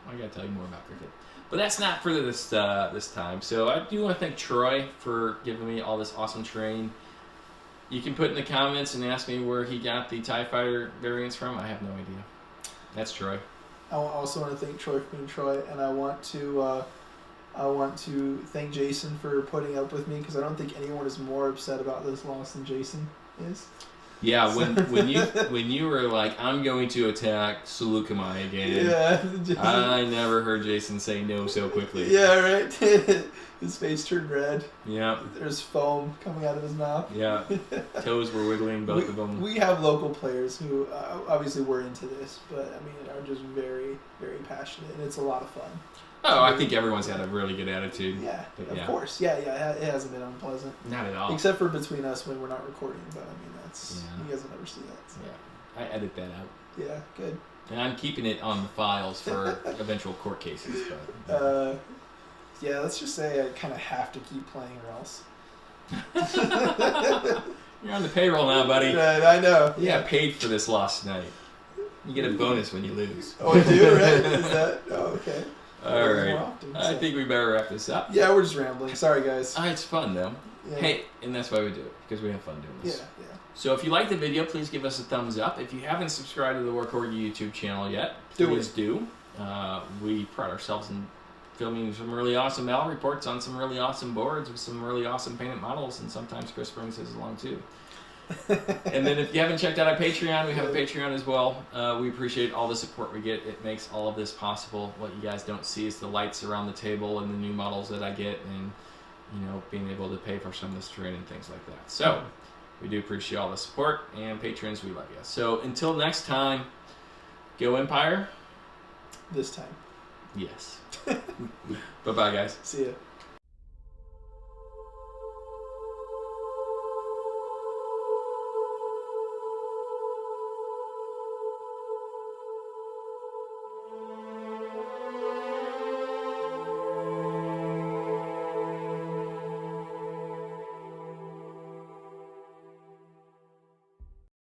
I got to tell you more about cricket. But that's not for this time. So I do want to thank Troy for giving me all this awesome terrain. You can put in the comments and ask me where he got the TIE Fighter variants from. I have no idea. That's Troy. I also want to thank Troy for being Troy, and I want to thank Jason for putting up with me, because I don't think anyone is more upset about this loss than Jason is. Yeah, when you were like, I'm going to attack Seleucami again. Yeah. I never heard Jason say no so quickly. Yeah, right. His face turned red. Yeah. There's foam coming out of his mouth. Yeah. Toes were wiggling, both of them. We have local players who obviously were into this, but I mean are just very, very passionate, and it's a lot of fun. Oh, I think everyone's had a really good attitude. Yeah, of course. Yeah, it hasn't been unpleasant. Not at all. Except for between us when we're not recording, but I mean, that's, you guys will never see that. So. Yeah, I edit that out. Yeah, good. And I'm keeping it on the files for eventual court cases. But, yeah, let's just say I kind of have to keep playing or else. You're on the payroll now, buddy. Right, I know. You got paid for this loss tonight. You get a bonus when you lose. Oh, I do, right? Is that? Oh, okay. All right. I think we better wrap this up. Yeah, we're just rambling. Sorry, guys. It's fun, though. Yeah. Hey, and that's why we do it, because we have fun doing this. Yeah. So if you like the video, please give us a thumbs up. If you haven't subscribed to the Warcorgi YouTube channel yet, please do. We pride ourselves in filming some really awesome battle reports on some really awesome boards with some really awesome painted models, and sometimes Chris brings his along too. And then if you haven't checked out our Patreon, we have a Patreon as well. We appreciate all the support we get. It makes all of this possible. What you guys don't see is the lights around the table and the new models that I get, and being able to pay for some of this terrain and things like that. So we do appreciate all the support, and patrons, we love you. So until next time, go Empire. This time. Yes. Bye-bye, guys. See ya.